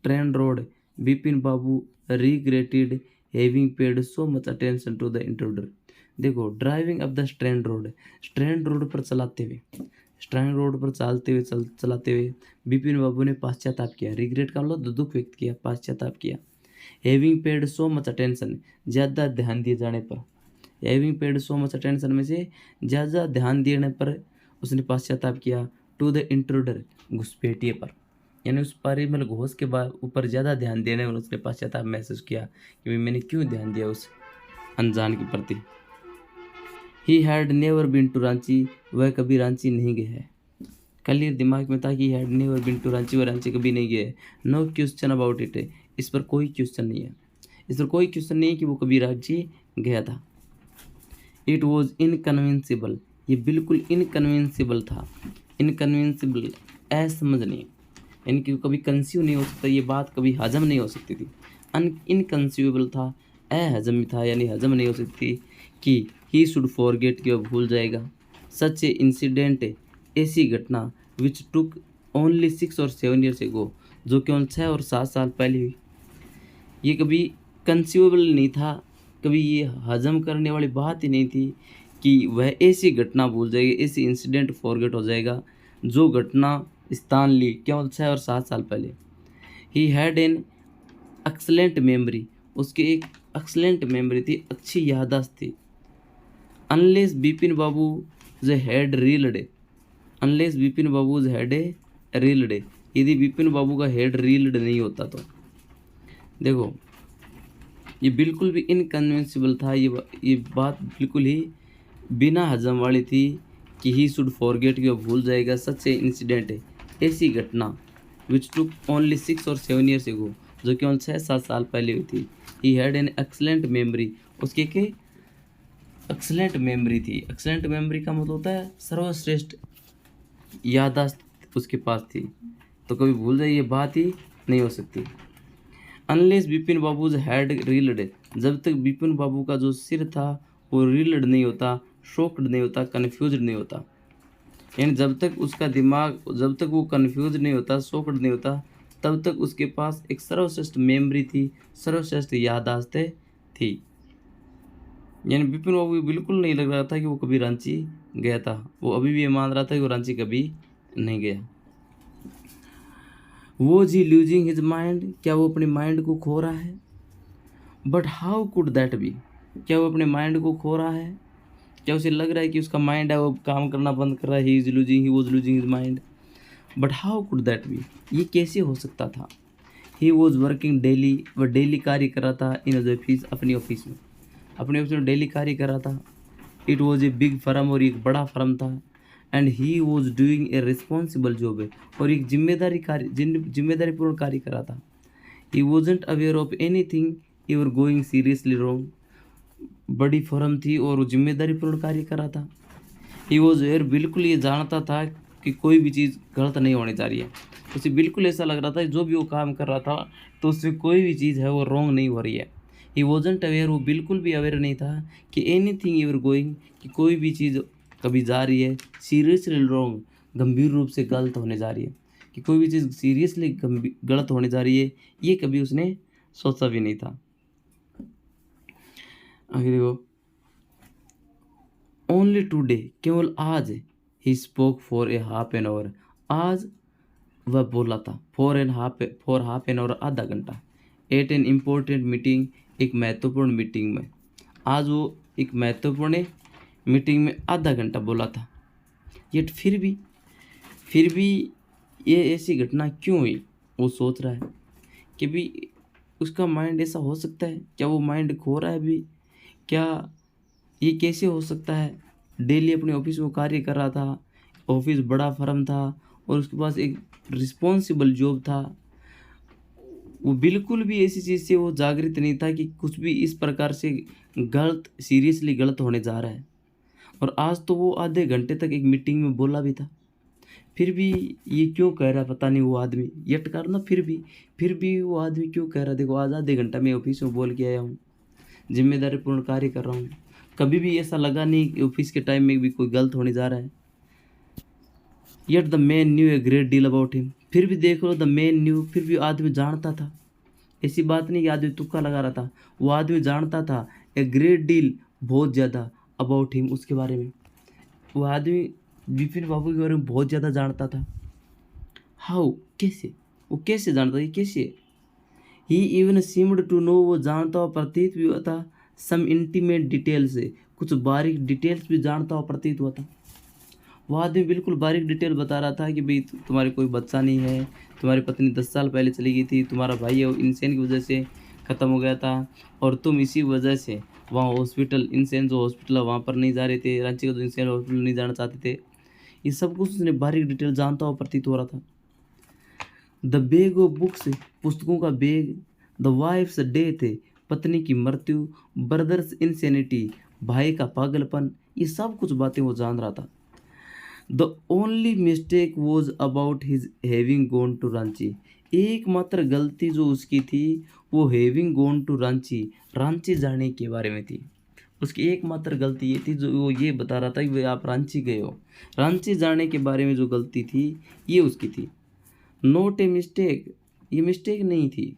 train road, Vipin babu regretted having paid so much attention to the intruder. देखो driving up the strand road पर चलाते हुए, स्ट्रैंड रोड पर चलाते हुए विपिन बाबू ने पश्चाताप किया। रिग्रेट का मतलब दुख व्यक्त किया, पश्चाताप किया। Having paid so much attention, ज़्यादा ध्यान दिए जाने पर, having paid so much attention में से ज़्यादा ध्यान देने पर उसने पश्चाताप किया। टू द इंट्रूडर, घुसपैठिए पर, यानी उस परिमल घोष के बाद ऊपर ज़्यादा ध्यान देने में उसने पश्चाताप महसूस किया कि भाई मैंने क्यों ध्यान दिया उस अनजान के प्रति। He had never been to Ranchi, वह कभी रांची नहीं गया है। कल ये दिमाग में था कि had never been to Ranchi, वह रांची कभी नहीं गया है। नो क्वेश्चन अबाउट इट, इस पर कोई क्वेश्चन नहीं है, कि वो कभी रांची गया था। इट वॉज इनकन्विंसिबल, ये बिल्कुल इनकन्विंसिबल था, इनकन्विंसिबल असमझ नहीं, यानी कि कभी कंसीव नहीं हो सकता, ये बात कभी हजम नहीं हो सकती थी। इनकंसीवेबल था, अहजम था, यानी हजम नहीं हो सकती कि ही शुड फॉरगेट, कि वह भूल जाएगा। सच ए इंसिडेंट, ऐसी घटना विच टुक ओनली 6 और 7 years ago, जो केवल 6 और 7 साल पहले हुई, ये कभी कंसीवेबल नहीं था, कभी ये हजम करने वाली बात ही नहीं थी कि वह ऐसी घटना भूल जाएगी, ऐसी इंसिडेंट फॉरगेट हो जाएगा जो घटना स्थान ली केवल 6 और 7 साल पहले। He had an excellent memory, उसकी एक एक्सलेंट मेमोरी थी, अच्छी याददाश्त थी। Unless Vipin babu had reeled, unless Vipin babu had reeled, यदि विपिन बाबू का हेड रील्ड नहीं होता तो। देखो ये बिल्कुल भी इनकन्विंसिबल था, ये बात बिल्कुल ही बिना हजम वाली थी कि ही शुड फॉरगेट, कि वह भूल जाएगा। सच ए इंसिडेंट है, ऐसी घटना विच टुक ओनली 6 और 7 years ago, जो केवल 6-7 साल पहले हुई थी। He had an excellent memory, उसकी के एक्सलेंट मेमोरी थी। एक्सलेंट मेमोरी का मतलब होता है सर्वश्रेष्ठ याददाश्त उसके पास थी, तो कभी भूल जाए ये बात ही नहीं हो सकती। Unless Vipin babu had reeled, जब तक विपिन बाबू का जो सिर था वो रील्ड नहीं होता, शॉक्ड नहीं होता, कन्फ्यूज नहीं होता, यानी जब तक उसका दिमाग, जब तक वो कन्फ्यूज नहीं होता, शॉक्ड नहीं होता, तब तक उसके पास एक सर्वश्रेष्ठ मेमोरी थी, सर्वश्रेष्ठ याददाश्तें थी। यानी विपिन बाबू को बिल्कुल नहीं लग रहा था कि वो कभी रांची गया था, वो अभी भी ये मान रहा था कि वो रांची कभी नहीं गया। Was he losing his mind, क्या वो अपने माइंड को खो रहा है। But how could that be, क्या वो अपने माइंड को खो रहा है, क्या उसे लग रहा है कि उसका माइंड है वो काम करना बंद कर रहा है। He was losing his mind, but how could that be, ये कैसे हो सकता था। ही वॉज वर्किंग डेली, वह डेली कार्य कर रहा था इन ऑफिस, अपनी ऑफिस में, अपने ऑफिस में डेली कार्य कर रहा था। It was a big firm, और एक बड़ा फर्म था। And he was doing a responsible job, और एक जिम्मेदारीपूर्ण कार्य कर रहा था। He wasn't aware of any thing you are going seriously wrong, बड़ी फर्म थी और वो जिम्मेदारीपूर्ण कार्य कर रहा था। ही वॉज अवेयर, बिल्कुल ये जानता था कि कोई भी चीज़ गलत नहीं होनी जा रही है, उसे बिल्कुल ऐसा लग रहा था जो भी वो काम कर रहा था तो उससे कोई भी चीज़ है वो रॉन्ग नहीं हो रही है। ही वॉजेंट अवेयर, वो बिल्कुल भी अवेयर नहीं था कि any thing you are going, कि कोई भी चीज़ कभी जा रही है सीरियसली रॉन्ग, गंभीर रूप से गलत होने जा रही है, कि कोई भी चीज़ सीरियसली गलत होने जा रही है, ये कभी उसने सोचा भी नहीं था। आगे देखो, ओनली टुडे, केवल आज, he spoke for a half an hour, आज वह बोला था फॉर हाफ एन आवर, आधा घंटा, एट एन इम्पोर्टेंट मीटिंग, एक महत्वपूर्ण मीटिंग में, आज वो एक महत्वपूर्ण मीटिंग में आधा घंटा बोला था। यट फिर भी ये ऐसी घटना क्यों हुई, वो सोच रहा है कि भी उसका माइंड ऐसा हो सकता है, क्या वो माइंड खो रहा है अभी, क्या ये कैसे हो सकता है। डेली अपने ऑफिस में कार्य कर रहा था, ऑफिस बड़ा फर्म था और उसके पास एक रिस्पॉन्सिबल जॉब था, वो बिल्कुल भी ऐसी चीज़ से वो जागृत नहीं था कि कुछ भी इस प्रकार से गलत, सीरियसली गलत होने जा रहा है। और आज तो वो आधे घंटे तक एक मीटिंग में बोला भी था, फिर भी ये क्यों कह रहा पता नहीं वो आदमी, यट करना फिर भी वो आदमी क्यों कह रहा। देखो, आज आधे घंटा मैं ऑफिस में बोल के आया हूँ, जिम्मेदारीपूर्ण कार्य कर रहा हूँ, कभी भी ऐसा लगा नहीं कि ऑफिस के टाइम में भी कोई गलत होने जा रहा है। Yet the man new a great deal about him, फिर भी देख लो द मैन न्यू, फिर भी आदमी जानता था, ऐसी बात नहीं कि आदमी तुक्का लगा रहा था, वो आदमी जानता था ए ग्रेट डील, बहुत ज़्यादा, अबाउट हिम, उसके बारे में, वो आदमी विपिन बाबू के बारे में बहुत ज़्यादा जानता था। हाउ, कैसे, वो कैसे जानता, ये कैसे। ही इवन सीम्ड टू नो, वो जानता हुआ प्रतीत भी हुआ था, सम इंटीमेट डिटेल से, कुछ बारीक डिटेल्स भी जानता हुआ प्रतीत हुआ था। वो आदमी बिल्कुल बारीक डिटेल बता रहा था कि भाई तुम्हारे कोई बच्चा नहीं है, तुम्हारी पत्नी 10 साल पहले चली गई थी, तुम्हारा भाई है वो इंसेन की वजह से ख़त्म हो गया था, और तुम इसी वजह से वहाँ हॉस्पिटल, इंसेन जो हॉस्पिटल है वहाँ पर नहीं जा रहे थे, रांची का जो इंसेन हॉस्पिटल नहीं जाना चाहते थे। ये सब कुछ उसने बारीक डिटेल जानता हुआ प्रतीत हो रहा था। द बैग ऑफ बुक्स, पुस्तकों का बैग, द वाइफ्स डेथ, पत्नी की मृत्यु, ब्रदर्स इंसेनिटी, भाई का पागलपन, ये सब कुछ बातें वो जान रहा था। The only mistake was about his having gone to Ranchi, एकमात्र गलती जो उसकी थी वो having gone to Ranchi, Ranchi जाने के बारे में थी। उसकी एकमात्र गलती ये थी, जो वो ये बता रहा था कि भाई आप रांची गए हो, रांची जाने के बारे में जो गलती थी ये उसकी थी। नोट ए मिस्टेक, ये मिस्टेक नहीं थी,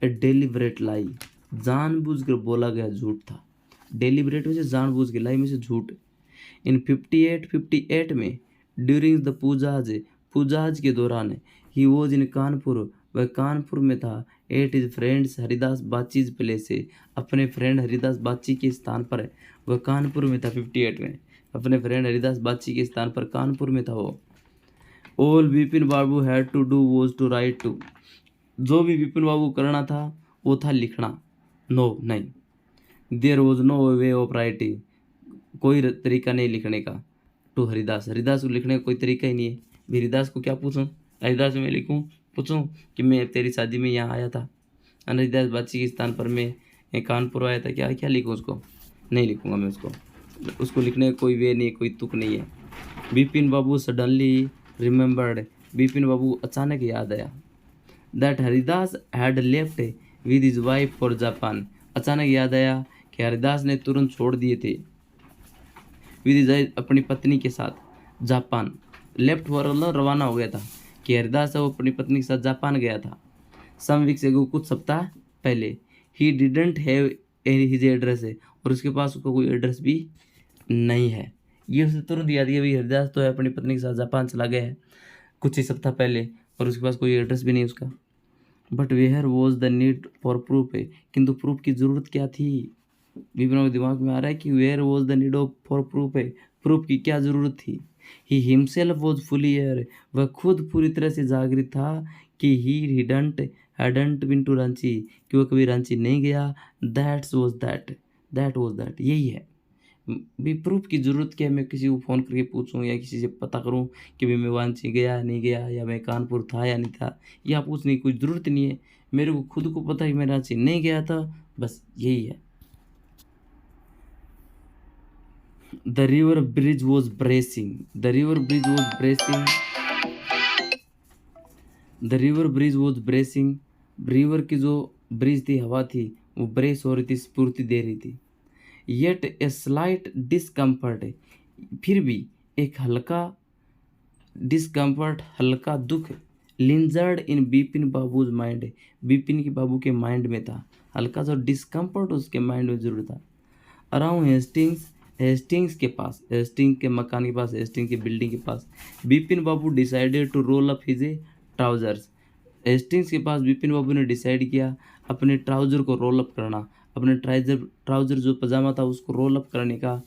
ए डेलिबरेट लाई, जानबूझकर बोला गया झूठ था। डेलिबरेट में से जानबूझ के, लाई में से झूठ। इन 58 में ड्यूरिंग द पूजाज के दौरान, ही वॉज इन कानपुर, वह कानपुर में था, at his friends Haridas Bagchi's place से, अपने फ्रेंड हरिदास बाची के स्थान पर, वह कानपुर में था 58 में, अपने फ्रेंड हरिदास बाची के स्थान पर कानपुर में था वो। All Vipin babu had to do was to write to, जो भी विपिन बाबू करना था वो था लिखना, नो नहीं, there was no way of writing, कोई तरीका नहीं लिखने का, टू हरिदास को लिखने का कोई तरीका ही नहीं है। भी हरिदास को क्या पूछूं, हरिदास में लिखूं, पूछूं कि मैं तेरी शादी में यहाँ आया था, हरिदास बाची के स्थान पर मैं कानपुर आया था, क्या क्या लिखूं उसको, नहीं लिखूंगा मैं उसको लिखने का कोई वे नहीं, कोई तुक नहीं है। बिपिन बाबू सडनली रिमेंबर्ड, बिपिन बाबू अचानक याद आया, that Haridas had left with his wife for Japan, अचानक याद आया कि हरिदास ने तुरंत छोड़ दिए थे विद हिज वाइफ, अपनी पत्नी के साथ जापान, लेफ्ट फॉर रवाना हो गया था, कि हरिदास वो अपनी पत्नी के साथ जापान गया था। सम वीक्स एगो, कुछ सप्ताह पहले, he didn't have his address है, और उसके पास उसका कोई एड्रेस भी नहीं है। ये उसे तुरंत याद है, भाई हरिदास तो है अपनी पत्नी के साथ जापान चला गया है कुछ ही सप्ताह पहले, और उसके पास कोई एड्रेस भी नहीं उसका। But where was the need for proof है, किंतु प्रूफ की ज़रूरत क्या थी। विपिन के दिमाग में आ रहा है कि where was the need of for proof है, प्रूफ की क्या ज़रूरत थी। He himself was fully aware, वह खुद पूरी तरह से जागृत था कि he hadn't been to Ranchi, कि वह कभी रांची नहीं गया। दैट वॉज दैट, यही है। भी प्रूफ की ज़रूरत क्या है, मैं किसी को फ़ोन करके पूछूं या किसी से पता करूं कि भाई मैं वांची गया नहीं गया, या मैं कानपुर था या नहीं था, या पूछने की कोई ज़रूरत नहीं है, मेरे को खुद को पता है कि मैं रांची नहीं गया था, बस यही है। The river bridge was bracing, the river bridge was bracing, the river bridge was bracing, river की जो ब्रिज थी, हवा थी, वो ब्रेस हो रही थी, स्फूर्ति दे रही थी। येट ए स्लाइट डिस्कम्फर्ट, फिर भी एक हल्का डिस्कम्फर्ट, हल्का दुख लिंजर्ड इन बिपिन बाबूज माइंड, बिपिन की बाबू के माइंड में था। हल्का सा डिस्कम्फर्ट उसके माइंड में जरूर था। अराउंड हेस्टिंग्स, हेस्टिंग्स के पास, हेस्टिंग के मकान के पास, हेस्टिंग की बिल्डिंग के पास, Bipin babu decided to roll up his trousers. Hastings के पास बिपिन बाबू ने डिसाइड किया अपने ट्राउजर को रोल अप करना, अपने ट्राउजर जो पजामा था उसको रोल अप करने का,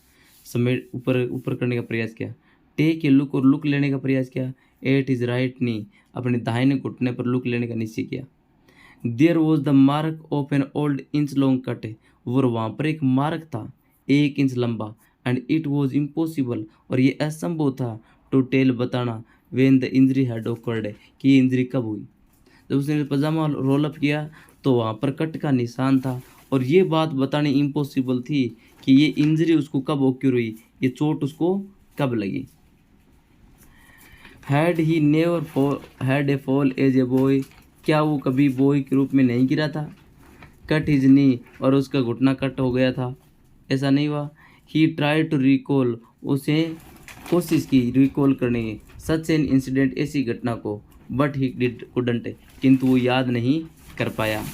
समेट ऊपर ऊपर करने का प्रयास किया। टेक ए लुक, और लुक लेने का प्रयास किया। एट इज राइट नी, अपने दाहिने घुटने पर लुक लेने का निश्चय किया। There was the mark of an old inch long cut, और वहाँ पर एक मार्क था 1 इंच लंबा। एंड इट वॉज इम्पॉसिबल, और ये असंभव था, टू टेल, बताना, when the injury had occurred, कि ये इंजरी कब हुई। जब उसने पजामा रोल अप किया तो वहाँ पर कट का निशान था, और ये बात बतानी इम्पॉसिबल थी कि ये इंजरी उसको कब ओक्यूर हुई, ये चोट उसको कब लगी। Had he never had a fall as a boy, क्या वो कभी बॉय के रूप में नहीं गिरा था। कट हिज नी, और उसका घुटना कट हो गया था, ऐसा नहीं हुआ। ही ट्राई टू रिकॉल, उसे कोशिश की रिकॉल करने की, सच एन इंसिडेंट, ऐसी घटना को, बट ही डिड कुडंट, किंतु वो याद नहीं कर पाया।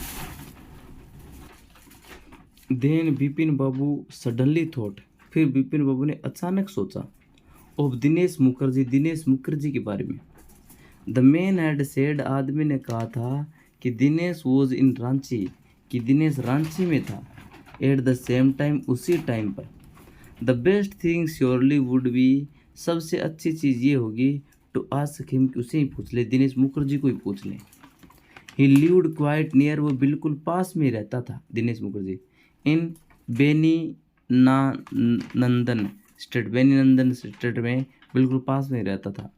देन बिपिन बाबू सडनली थॉट, फिर बिपिन बाबू ने अचानक सोचा, ऑफ दिनेश मुखर्जी, दिनेश मुखर्जी के बारे में। द मैन हैड सेड, आदमी ने कहा था कि दिनेश वॉज इन रांची, कि दिनेश रांची में था। एट द सेम टाइम, उसी टाइम पर। The best thing surely would be, सबसे अच्छी चीज़ ये होगी, टू आस्क हिम, कि उसे ही पूछ ले, दिनेश मुखर्जी को ही पूछ ले। ही लिव्ड क्वाइट नियर, वो बिल्कुल पास में रहता था दिनेश मुखर्जी। इन बेनी नंदन स्टेट, बेनी नंदन स्टेट में बिल्कुल पास में रहता था।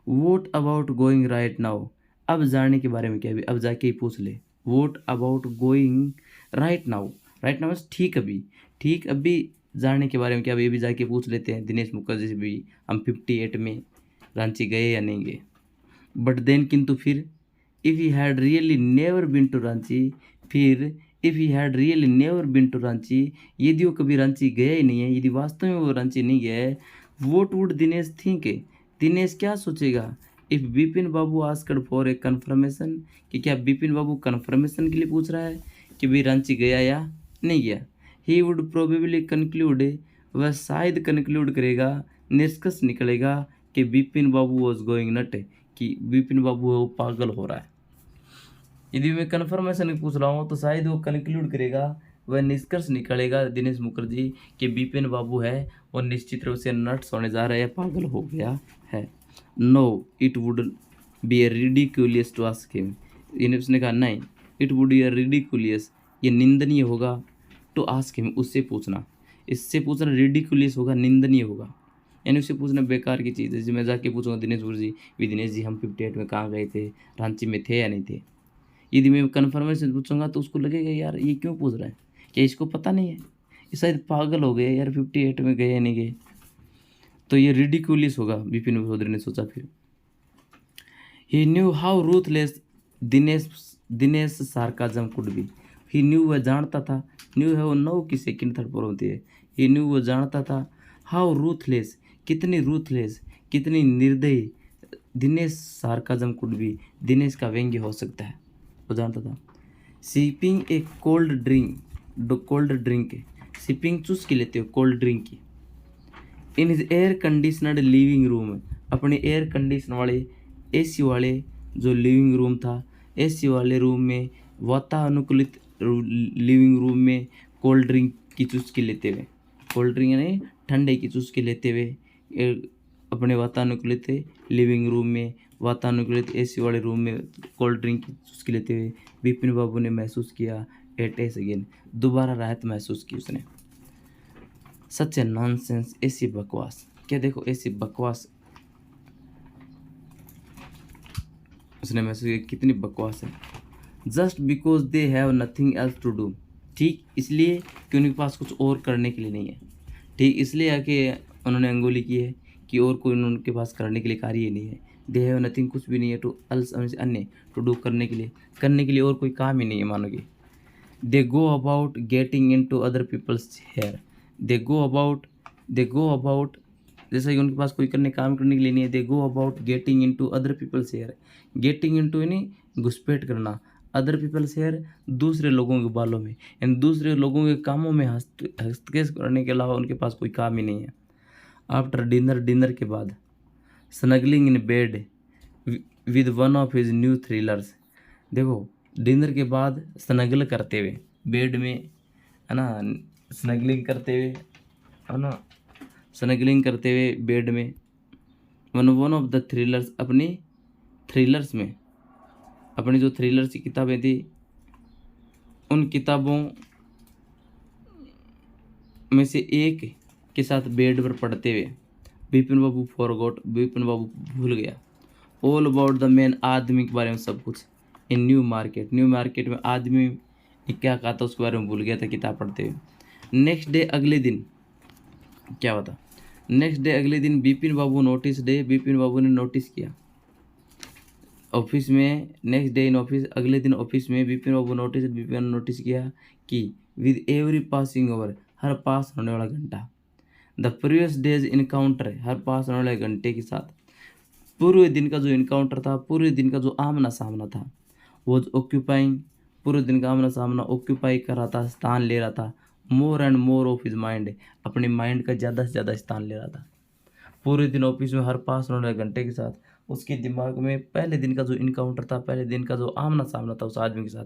Vote about going right now, अब जाने के बारे में क्या, भी अब जाके ही पूछ ले। Vote about going right now, right now ठीक अभी, ठीक अभी जाने के बारे में क्या, अभी भी जाके पूछ लेते हैं दिनेश मुखर्जी से भी, हम 58 में रांची गए या नहीं गए। बट देन, किंतु फिर, if he had really never been to Ranchi, फिर if he had really never been to Ranchi, यदि वो कभी रांची गया ही नहीं है, यदि वास्तव में वो रांची नहीं गया है, what would Dinesh think, Dinesh क्या सोचेगा। If Bipin babu asked for a confirmation, कि क्या बिपिन बाबू कन्फर्मेशन के लिए पूछ रहा है कि भाई रांची गया या नहीं गया। ही वुड प्रोबेबली कंक्लूड, वह शायद कंक्लूड करेगा, निष्कर्ष निकलेगा कि बिपिन बाबू वॉज गोइंग नट, कि बिपिन बाबू है वो पागल हो रहा है। यदि मैं कन्फर्मेशन पूछ रहा हूँ तो शायद वो कंक्लूड करेगा, वह निष्कर्ष निकलेगा दिनेश मुखर्जी कि बिपिन बाबू है वो निश्चित रूप से नट्स होने जा रहा है, पागल हो गया है। No, it would be a ridiculous to ask him, यानी उसने कहा नहीं, it would be a ridiculous, ये निंदनीय होगा, टू आस्क हिम, उससे पूछना, इससे पूछना रिडिक्यूलियस होगा, निंदनीय होगा, यानी उससे पूछना बेकार की चीज़ है। जैसे मैं जाके पूछूंगा दिनेश मुखर्जी, भी दिनेश जी हम 58 में कहाँ गए थे, रांची में थे या नहीं थे। यदि मैं कन्फर्मेशन पूछूंगा तो उसको लगेगा यार ये क्यों पूछ रहा है, क्या इसको पता नहीं है, ये शायद पागल हो गए यार, 58 में गए या नहीं गए, तो ये रिडिक्यूलियस होगा, बिपिन चौधरी ने सोचा। फिर he knew how ruthless Dinesh, Dinesh sarcasm could be, he knew, वह जानता था, न्यू है वो नो की सेकंड थर्ड फॉर्म होती है, ही न्यू वो जानता था, हाउ रूथलेस, कितनी रूथलेस, कितनी निर्दयी, Dinesh sarcasm could B, Dinesh का व्यंग्य हो सकता है, वो जानता था। सिपिंग ए cold drink, cold drink, sipping चूस के लेते हो कोल्ड ड्रिंक की, in his air conditioned living room, अपने एयर कंडीशन वाले, एसी वाले जो लिविंग रूम था, एसी वाले रूम में, वातानुकूलित लिविंग रूम में कोल्ड ड्रिंक की चुस्की लेते हुए, कोल्ड ड्रिंक यानी ठंडे की चुस्की लेते हुए अपने वातानुकूलित लिविंग रूम में, वातानुकूलित एसी वाले रूम में कोल्ड ड्रिंक की चुस्की लेते हुए बिपिन बाबू ने महसूस किया, एट एस अगेन, दोबारा राहत महसूस की उसने। सच ए नॉनसेंस, ऐसी बकवास, क्या देखो ऐसी बकवास उसने महसूस किया, कितनी बकवास है। Just because they have nothing else to do, ठीक इसलिए कि उनके पास कुछ और करने के लिए नहीं है, ठीक इसलिए आके उन्होंने अंगुली की है कि और कोई उनके पास करने के लिए कार्य ही नहीं है। दे हैव नथिंग, कुछ भी नहीं है, टू अल्स अन्य, टू डू करने के लिए और कोई काम ही नहीं है मानोगे। They go about getting into other people's hair, they go about जैसे कि उनके पास कोई काम करने के लिए नहीं है, they go about getting into other people's hair. Getting into यानी घुसपैठ करना, अदर पीपल्स हेयर दूसरे लोगों के बालों में, यानी दूसरे लोगों के कामों में हस्तक्षेप करने के अलावा उनके पास कोई काम ही नहीं है। आफ्टर डिनर, डिनर के बाद, snuggling in bed with one of his new thrillers. देखो, डिनर के बाद स्नगल करते हुए बेड में, है ना, स्नगलिंग करते हुए, है ना, स्नगलिंग करते हुए बेड में, वन ऑफ द थ्रिलर्स, अपनी थ्रिलर्स में, अपनी जो थ्रिलर्स की किताबें थी उन किताबों में से एक के साथ बेड पर पड़ते हुए विपिन बाबू फॉरगॉट, विपिन बाबू भूल गया, ऑल अबाउट द मैन, आदमी के बारे में सब कुछ, इन न्यू मार्केट, न्यू मार्केट में आदमी क्या कहा था उसके बारे में भूल गया था किताब पढ़ते हुए। नेक्स्ट डे, अगले दिन क्या होता, नेक्स्ट डे अगले दिन विपिन बाबू नोटिस डे, विपिन बाबू ने नोटिस किया ऑफिस में, नेक्स्ट डे इन ऑफिस, अगले दिन ऑफिस में विपिन बाबू विपिन ने नोटिस किया कि विद एवरी पासिंग ओवर, हर पास होने वाला घंटा, द प्रीवियस डेज इनकाउंटर, हर पास होने वाले घंटे के साथ पूरे दिन का जो इनकाउंटर था, पूरे दिन का जो आमना सामना था, वो ऑक्यूपाइंग, पूरे दिन का आमना सामना ऑक्यूपाई कर रहा था, स्थान ले रहा था, more and more of his mind, अपने माइंड का ज़्यादा से ज़्यादा स्थान ले रहा था। पूरे दिन ऑफिस में हर पास होने वाले घंटे के साथ उसके दिमाग में पहले दिन का जो इनकाउंटर था, पहले दिन का जो आमना सामना था उस आदमी के साथ,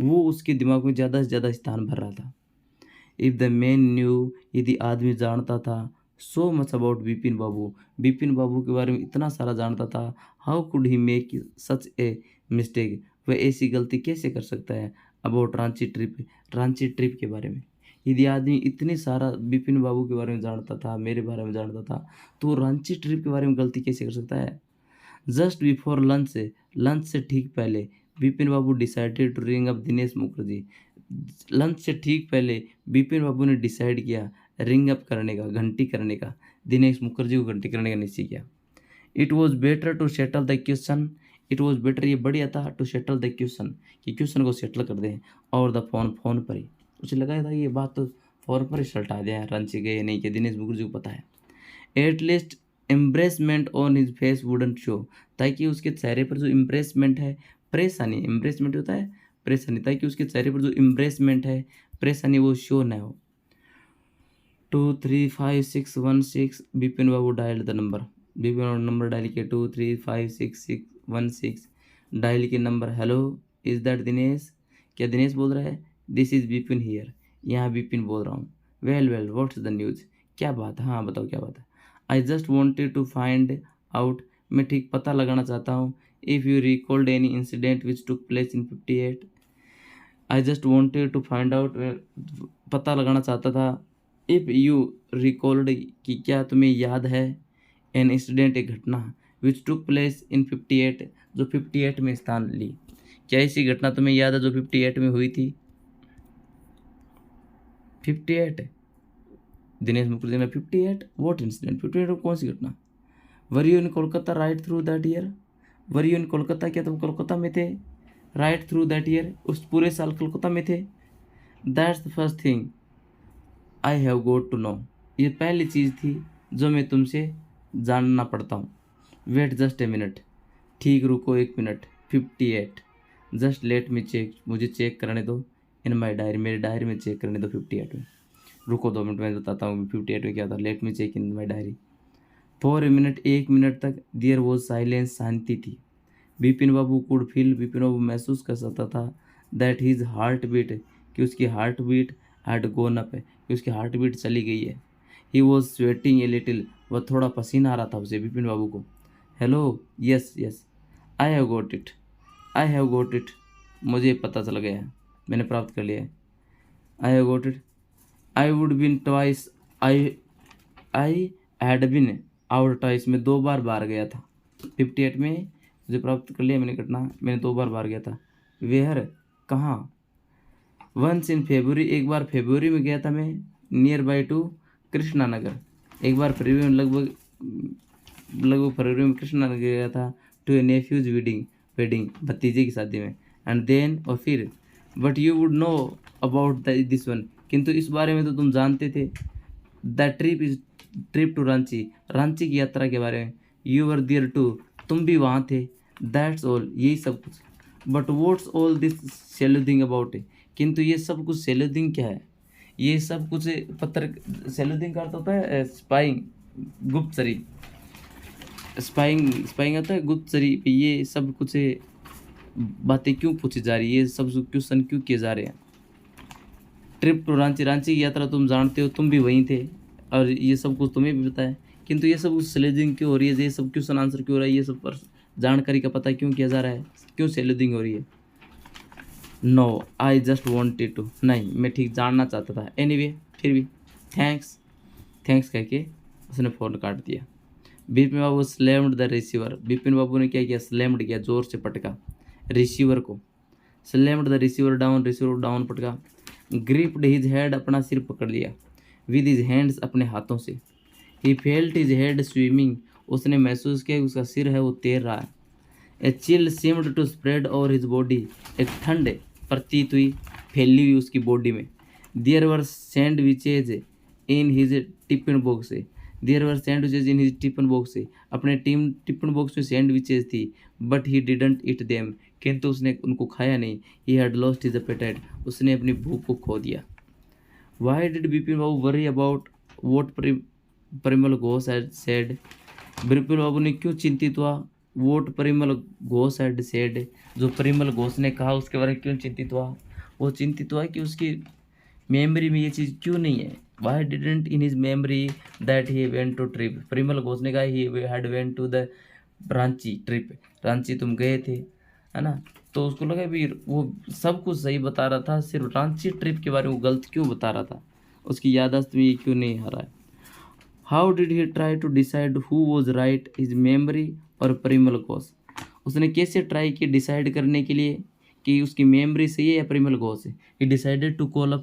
वो उसके दिमाग में ज़्यादा से ज़्यादा स्थान भर रहा था। इफ़ द मैन न्यू, यदि आदमी जानता था, सो मच अबाउट विपिन बाबू, विपिन बाबू के बारे में इतना सारा जानता था, how could he make such a mistake, वह ऐसी गलती कैसे कर सकता है, about Ranchi trip, Ranchi trip के बारे में। यदि आदमी इतनी सारा विपिन बाबू के बारे में जानता था, मेरे बारे में जानता था, तो वो रांची ट्रिप के बारे में गलती कैसे कर सकता है। जस्ट बिफोर लंच, लंच से ठीक पहले Vipin babu decided to ring up Dinesh Mukherjee, lunch से ठीक पहले विपिन बाबू ने डिसाइड किया रिंग अप करने का, घंटी करने का, दिनेश मुखर्जी को घंटी करने का निश्चय किया। It was better to settle the question, it was better, ये बढ़िया था, टू सेटल द क्वेश्चन, कि क्वेश्चन को सेटल कर दें, और द फोन, फोन पर ही। उसे लगा था ये बात तो फोन पर ही सलटा दें, रंच गए नहीं कि दिनेश मुखर्जी को पता है। At least embarrassment on his face wouldn't show, ताकि उसके चेहरे पर जो इम्प्रेसमेंट है, परेशानी, इम्प्रेसमेंट होता है परेशानी, ताकि उसके चेहरे पर जो इम्प्रेसमेंट है, परेशानी, वो शो न हो। 235616, Vipin babu dialed the number, Vipin babu number dial किया, 235616 डायल के number, hello is that Dinesh, क्या दिनेश बोल रहा है, दिस इज़ विपिन हियर, यहाँ विपिन बोल रहा हूँ, well well what's the news, क्या बात है, हाँ बताओ क्या बात है। I just wanted to find out, मैं ठीक पता लगाना चाहता हूँ, if you recalled any incident which took place in 58, I just wanted to find out, पता लगाना चाहता था, इफ़ यू रिकॉल्ड, कि क्या तुम्हें याद है, एन इंसिडेंट, एक घटना, विच टुक प्लेस इन 58, जो 58 में स्थान ली, क्या ऐसी घटना तुम्हें याद है जो 58 में हुई थी। 58, दिनेश मुखर्जी ने 58, वॉट इंसिडेंट, 58 में कौन सी घटना। Were you in Kolkata right through that year, were you in Kolkata, क्या तुम कोलकाता में थे, राइट थ्रू दैट ईयर, उस पूरे साल कोलकाता में थे। That's the first thing I have got to know, ये पहली चीज़ थी जो मैं तुमसे जानना पड़ता हूँ। वेट जस्ट ए मिनट, ठीक रुको एक minute, 58, just let me check, मुझे चेक करने दो, इन माई डायरी, मेरी डायरी में चेक करने दो 58 में, रुको 2 मिनट में बताता हूँ 58 में क्या था, let me check in my diary. For a minute, 1 minute तक देयर वॉज साइलेंस, शांति थी। विपिन बाबू कुड फील, विपिन बाबू महसूस कर सकता था, दैट हीज हार्ट बीट, कि उसकी heart beat had gone up, कि उसकी हार्ट बीट चली गई है। He was sweating a little, वह थोड़ा पसीना आ रहा था उसे, विपिन बाबू को। Hello, yes yes, I have got it, I have got it, मुझे पता चल गया है, मैंने प्राप्त कर लिया है। आई have got it, I would been twice, I had been out twice, में 2 बार बाहर गया था, 58 में मुझे प्राप्त कर लिया मैंने घटना, मैंने 2 बार बाहर गया था। वेयर, कहाँ, वंस इन फेब्रुवरी, एक बार फेब्रुवरी में गया था मैं, near by two Krishna Nagar, एक बार फरवरी में, लगभग फरवरी में कृष्णा नगर गया था, टू ए नेफ्यूज वेडिंग, भतीजे की शादी में, एंड देन, और फिर, but you would know about this one, किंतु इस बारे में तो तुम जानते थे, the trip is trip to Ranchi, Ranchi की यात्रा के बारे में। यू वर देयर टू, तुम भी वहाँ थे। दैट्स ऑल, यही सब कुछ। But what's all this sleuthing about, किंतु ये सब कुछ सेल्यूदिंग क्या है? ये सब कुछ पत्र, सेल्यूदिंग का अर्थ होता है स्पाइंग, गुप्तचरी। स्पाइंग होता है गुप्तचरी पे। ये सब कुछ बातें क्यों पूछी जा रही है, ये सब क्वेश्चन क्यों किए जा रहे हैं? ट्रिप टू रांची, रांची की यात्रा तुम जानते हो, तुम भी वहीं थे और ये सब कुछ तुम्हें भी पता है, किंतु ये सब कुछ सेल्यूदिंग क्यों हो रही है? ये सब क्वेश्चन आंसर क्यों हो रहा है? ये सब पर जानकारी का पता क्यों किया जा रहा है? क्यों सेल्यूदिंग हो रही है? No, I just wanted to, नहीं मैं ठीक जानना चाहता था। एनीवे, फिर भी थैंक्स, थैंक्स कह के उसने फ़ोन काट दिया। बिपिन बाबू स्लैम्ड द रिसीवर, बिपिन बाबू ने क्या किया? स्लैम्ड किया, जोर से पटका रिसीवर को। Slammed the receiver down, receiver down पटका। ग्रिप्ड हिज हेड, अपना सिर पकड़ लिया। विद हिज हैंड्स, अपने हाथों से। He felt his head swimming, उसने महसूस किया कि उसका सिर है वो तैर रहा है। A chill seemed to spread over his body, एक ठंड प्रतीत हुई फैली हुई उसकी बॉडी में। There were sandwiches in his tiffin box, there were sandwiches in his tiffin box, अपने टिफिन बॉक्स में सैंडविचेज थी। But he didn't eat them, किंतु उसने उनको खाया नहीं। He had lost his appetite, उसने अपनी भूख को खो दिया। Why did Bipin babu worry about what Parimal Ghosh had said, Bipin बाबू ने क्यों चिंतित हुआ? Vote Parimal Ghosh had said, जो परिमल घोष ने कहा उसके बारे में क्यों चिंतित हुआ? वो चिंतित हुआ कि उसकी मेमोरी में ये चीज़ क्यों नहीं है। Why didn't in his memory that he went to trip, Parimal Ghosh ने कहा he had went to the Ranchi trip, Ranchi तुम गए थे, है ना? तो उसको लगा भी वो सब कुछ सही बता रहा था, सिर्फ रांची ट्रिप के बारे में वो गलत क्यों बता रहा था? उसकी याददाश्त में ये क्यों नहीं आ रहा है? How did he try to decide who was right, his memory और परिमल घोष? उसने कैसे ट्राई किया डिसाइड करने के लिए कि उसकी मेमोरी सही है या परिमल घोष है? He decided to call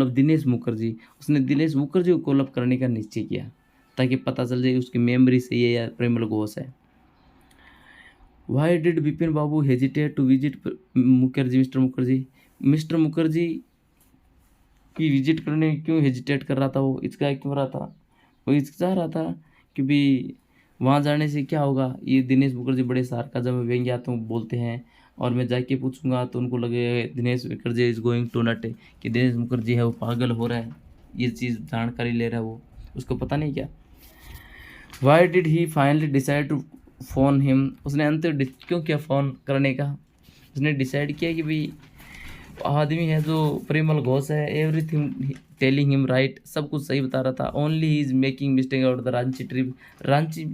up Dinesh Mukherjee, उसने दिनेश मुखर्जी को कॉल अप करने का निश्चय किया ताकि पता चल जाए उसकी मेमोरी सही है या परिमल घोष है। Why did Bipin babu hesitate to visit Mukherjee, mister Mukherjee की विजिट करने में क्यों हेजिटेट कर रहा था? वो हिचका क्यों रहा था? वो हिचका रहा था कि भी वहाँ जाने से क्या होगा? ये दिनेश मुखर्जी बड़े सार्काज्म में व्यंग्यात्मक बोलते हैं और मैं जाके पूछूंगा तो उनको लगेगा Dinesh Mukherjee is going to nut, कि दिनेश मुखर्जी है वो पागल हो रहा है, ये चीज़ जानकारी ले रहा है वो, उसको पता नहीं क्या। Why did he finally decide to phone him, उसने अंत क्यों किया फ़ोन करने का? उसने डिसाइड किया कि भाई आदमी है जो परिमल घोष है, एवरीथिंग टेलिंग हिम राइट, सब कुछ सही बता रहा था। Only he is making mistake out the Ranchi trip, Ranchi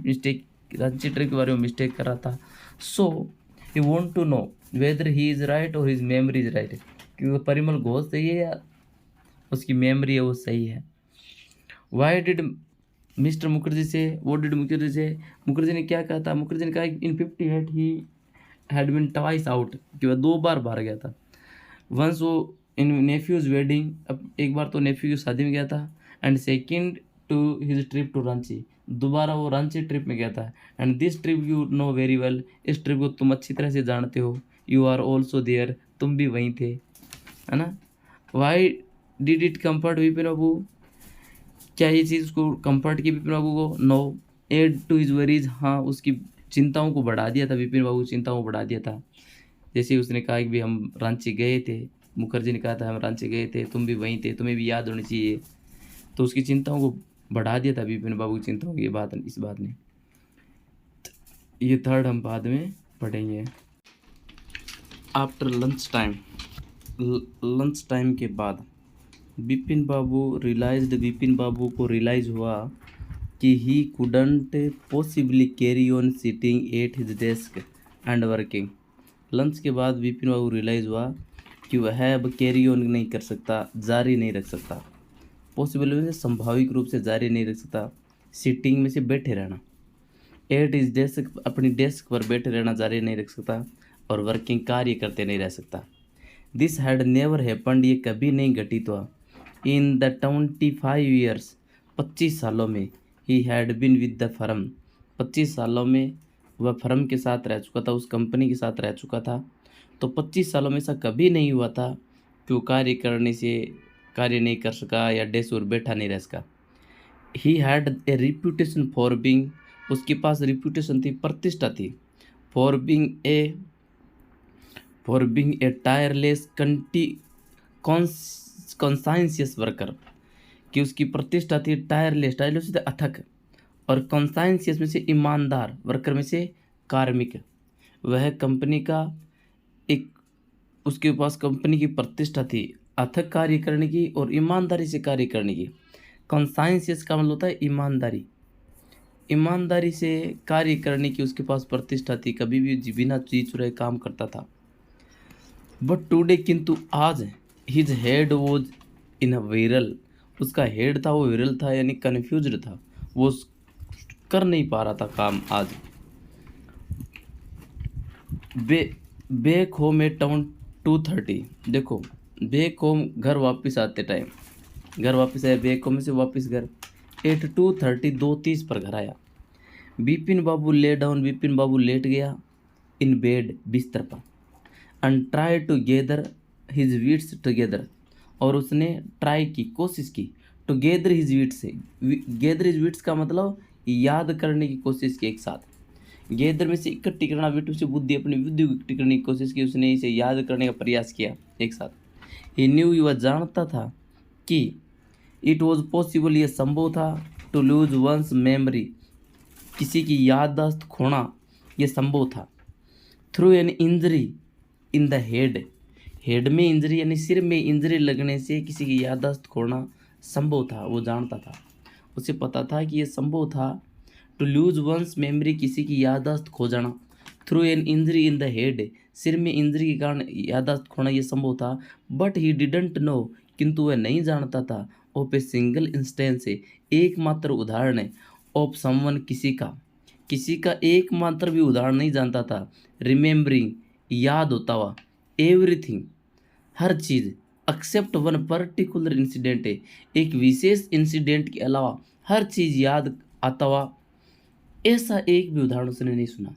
trip के बारे में मिस्टेक कर रहा था। So he want to know whether he is right और हिज मेमोरी इज राइट, क्योंकि परिमल घोष सही है या उसकी मेमोरी है वो सही है। वाई डिड मिस्टर मुखर्जी से, वो डिड मुखर्जी से, मुखर्जी ने क्या कहा था? मुखर्जी ने कहा इन 58 ही हैड बिन ट्वाइस आउट, कि वह 2 बार बाहर गया था। वंस वो इन नेफ्यूज वेडिंग, अब एक बार तो नेफ्यू की शादी में गया था, and second to his trip to Ranchi, दोबारा वो रांची ट्रिप में गया था। And this trip you know very well, इस ट्रिप को तुम अच्छी तरह से जानते हो। यू आर ऑल्सो देयर, तुम भी वहीं थे, है ना? Why did it comfort Vipin babu, क्या ये चीज़ उसको कम्फर्ट की विपिन बाबू को? No. Add to his worries, हाँ उसकी चिंताओं को बढ़ा दिया था, विपिन बाबू चिंताओं को बढ़ा दिया था। जैसे उसने कहा कि भी हम रांची गए थे, मुखर्जी ने कहा था हम रांची गए थे, तुम भी वहीं थे, तुम्हें भी याद होनी चाहिए, तो उसकी चिंताओं को बढ़ा दिया था विपिन बाबू की चिंताओं की, इस बात ने। ये थर्ड हम बाद में पढ़ेंगे। After lunch time, lunch time के बाद विपिन बाबू को रियलाइज हुआ कि he couldn't possibly carry on sitting at his desk and working. Lunch के बाद विपिन बाबू रियलाइज़ हुआ कि वह अब कैरी ऑन नहीं कर सकता, जारी नहीं रख सकता। पॉसिबल में से संभाविक रूप से जारी नहीं रख सकता, सिटिंग में से बैठे रहना, एट इज डेस्क, अपनी डेस्क पर बैठे रहना जारी नहीं रख सकता, और वर्किंग कार्य करते नहीं रह सकता। दिस हैड नेवर हैपन्ड, ये कभी नहीं घटित हुआ। इन द 25 ईयर्स, 25 सालों में, ही had been with the firm, 25 सालों में वह फर्म के साथ रह चुका था, उस कंपनी के साथ रह चुका था। तो 25 सालों में ऐसा कभी नहीं हुआ था कि वो कार्य नहीं कर सका या डेस्क पर बैठा नहीं रह सका। He had a reputation for being, उसके पास रिप्यूटेशन थी, प्रतिष्ठा थी, for being a tireless conscientious worker, कि उसकी प्रतिष्ठा थी टायरलेस, टायरलेस से अथक, और कॉन्साइंसियस में से ईमानदार, वर्कर में से कार्मिक। वह कंपनी का एक, उसके पास कंपनी की प्रतिष्ठा थी अथक कार्य करने की और ईमानदारी से कार्य करने की। कॉन्साइंसियस का मतलब होता है ईमानदारी, ईमानदारी से कार्य करने की उसके पास प्रतिष्ठा थी, कभी भी बिना जी चुराए काम करता था। बट टुडे, किंतु आज, हिज हेड वॉज इन अ विरल, उसका हेड था वो विरल था, यानी कन्फ्यूज्ड था, वो कर नहीं पा रहा था काम आज। बैक होम एट टाउन 2:30, देखो बैक होम घर वापस आते टाइम, घर वापस आया, बैक होम से वापस घर, एट 2:30, 2:30 पर घर आया। बिपिन बाबू ले डाउन, बिपिन बाबू लेट गया, इन बेड, बिस्तर पर, and try to gather his wits together, और उसने ट्राई की, कोशिश की, टू गैदर हिज विट्स से, गैदर हिज विट्स का मतलब याद करने की कोशिश की एक साथ, गैदर में से इकट्ठी करना, विट्स से बुद्धि, अपनी बुद्धि को इकट्ठी करने की कोशिश की, उसने इसे याद करने का प्रयास किया एक साथ। ही न्यू, वह जानता था कि इट वॉज पॉसिबल, यह संभव था, टू लूज वंस मेमोरी, किसी की याददाश्त खोना यह संभव था, through an injury in the head, head में इंजरी यानी सिर में इंजरी लगने से किसी की याददाश्त खोना संभव था, वो जानता था, उसे पता था कि यह संभव था, टू लूज वंस मेमोरी, किसी की याददाश्त खो जाना, through an injury in the head, सिर में इंजरी के कारण याददाश्त खोना यह संभव था, बट ही डिडंट नो, किंतु वह नहीं जानता था, ऑफ ए सिंगल इंस्टेंस, एकमात्र उदाहरण है, ऑफ समवन, किसी का एकमात्र भी उदाहरण नहीं जानता था, रिमेम्बरिंग, याद होता हुआ, एवरीथिंग, हर चीज़, एक्सेप्ट वन पर्टिकुलर इंसिडेंट, है एक विशेष इंसिडेंट के अलावा हर चीज़ याद आता हुआ, ऐसा एक भी उदाहरण उसने नहीं सुना।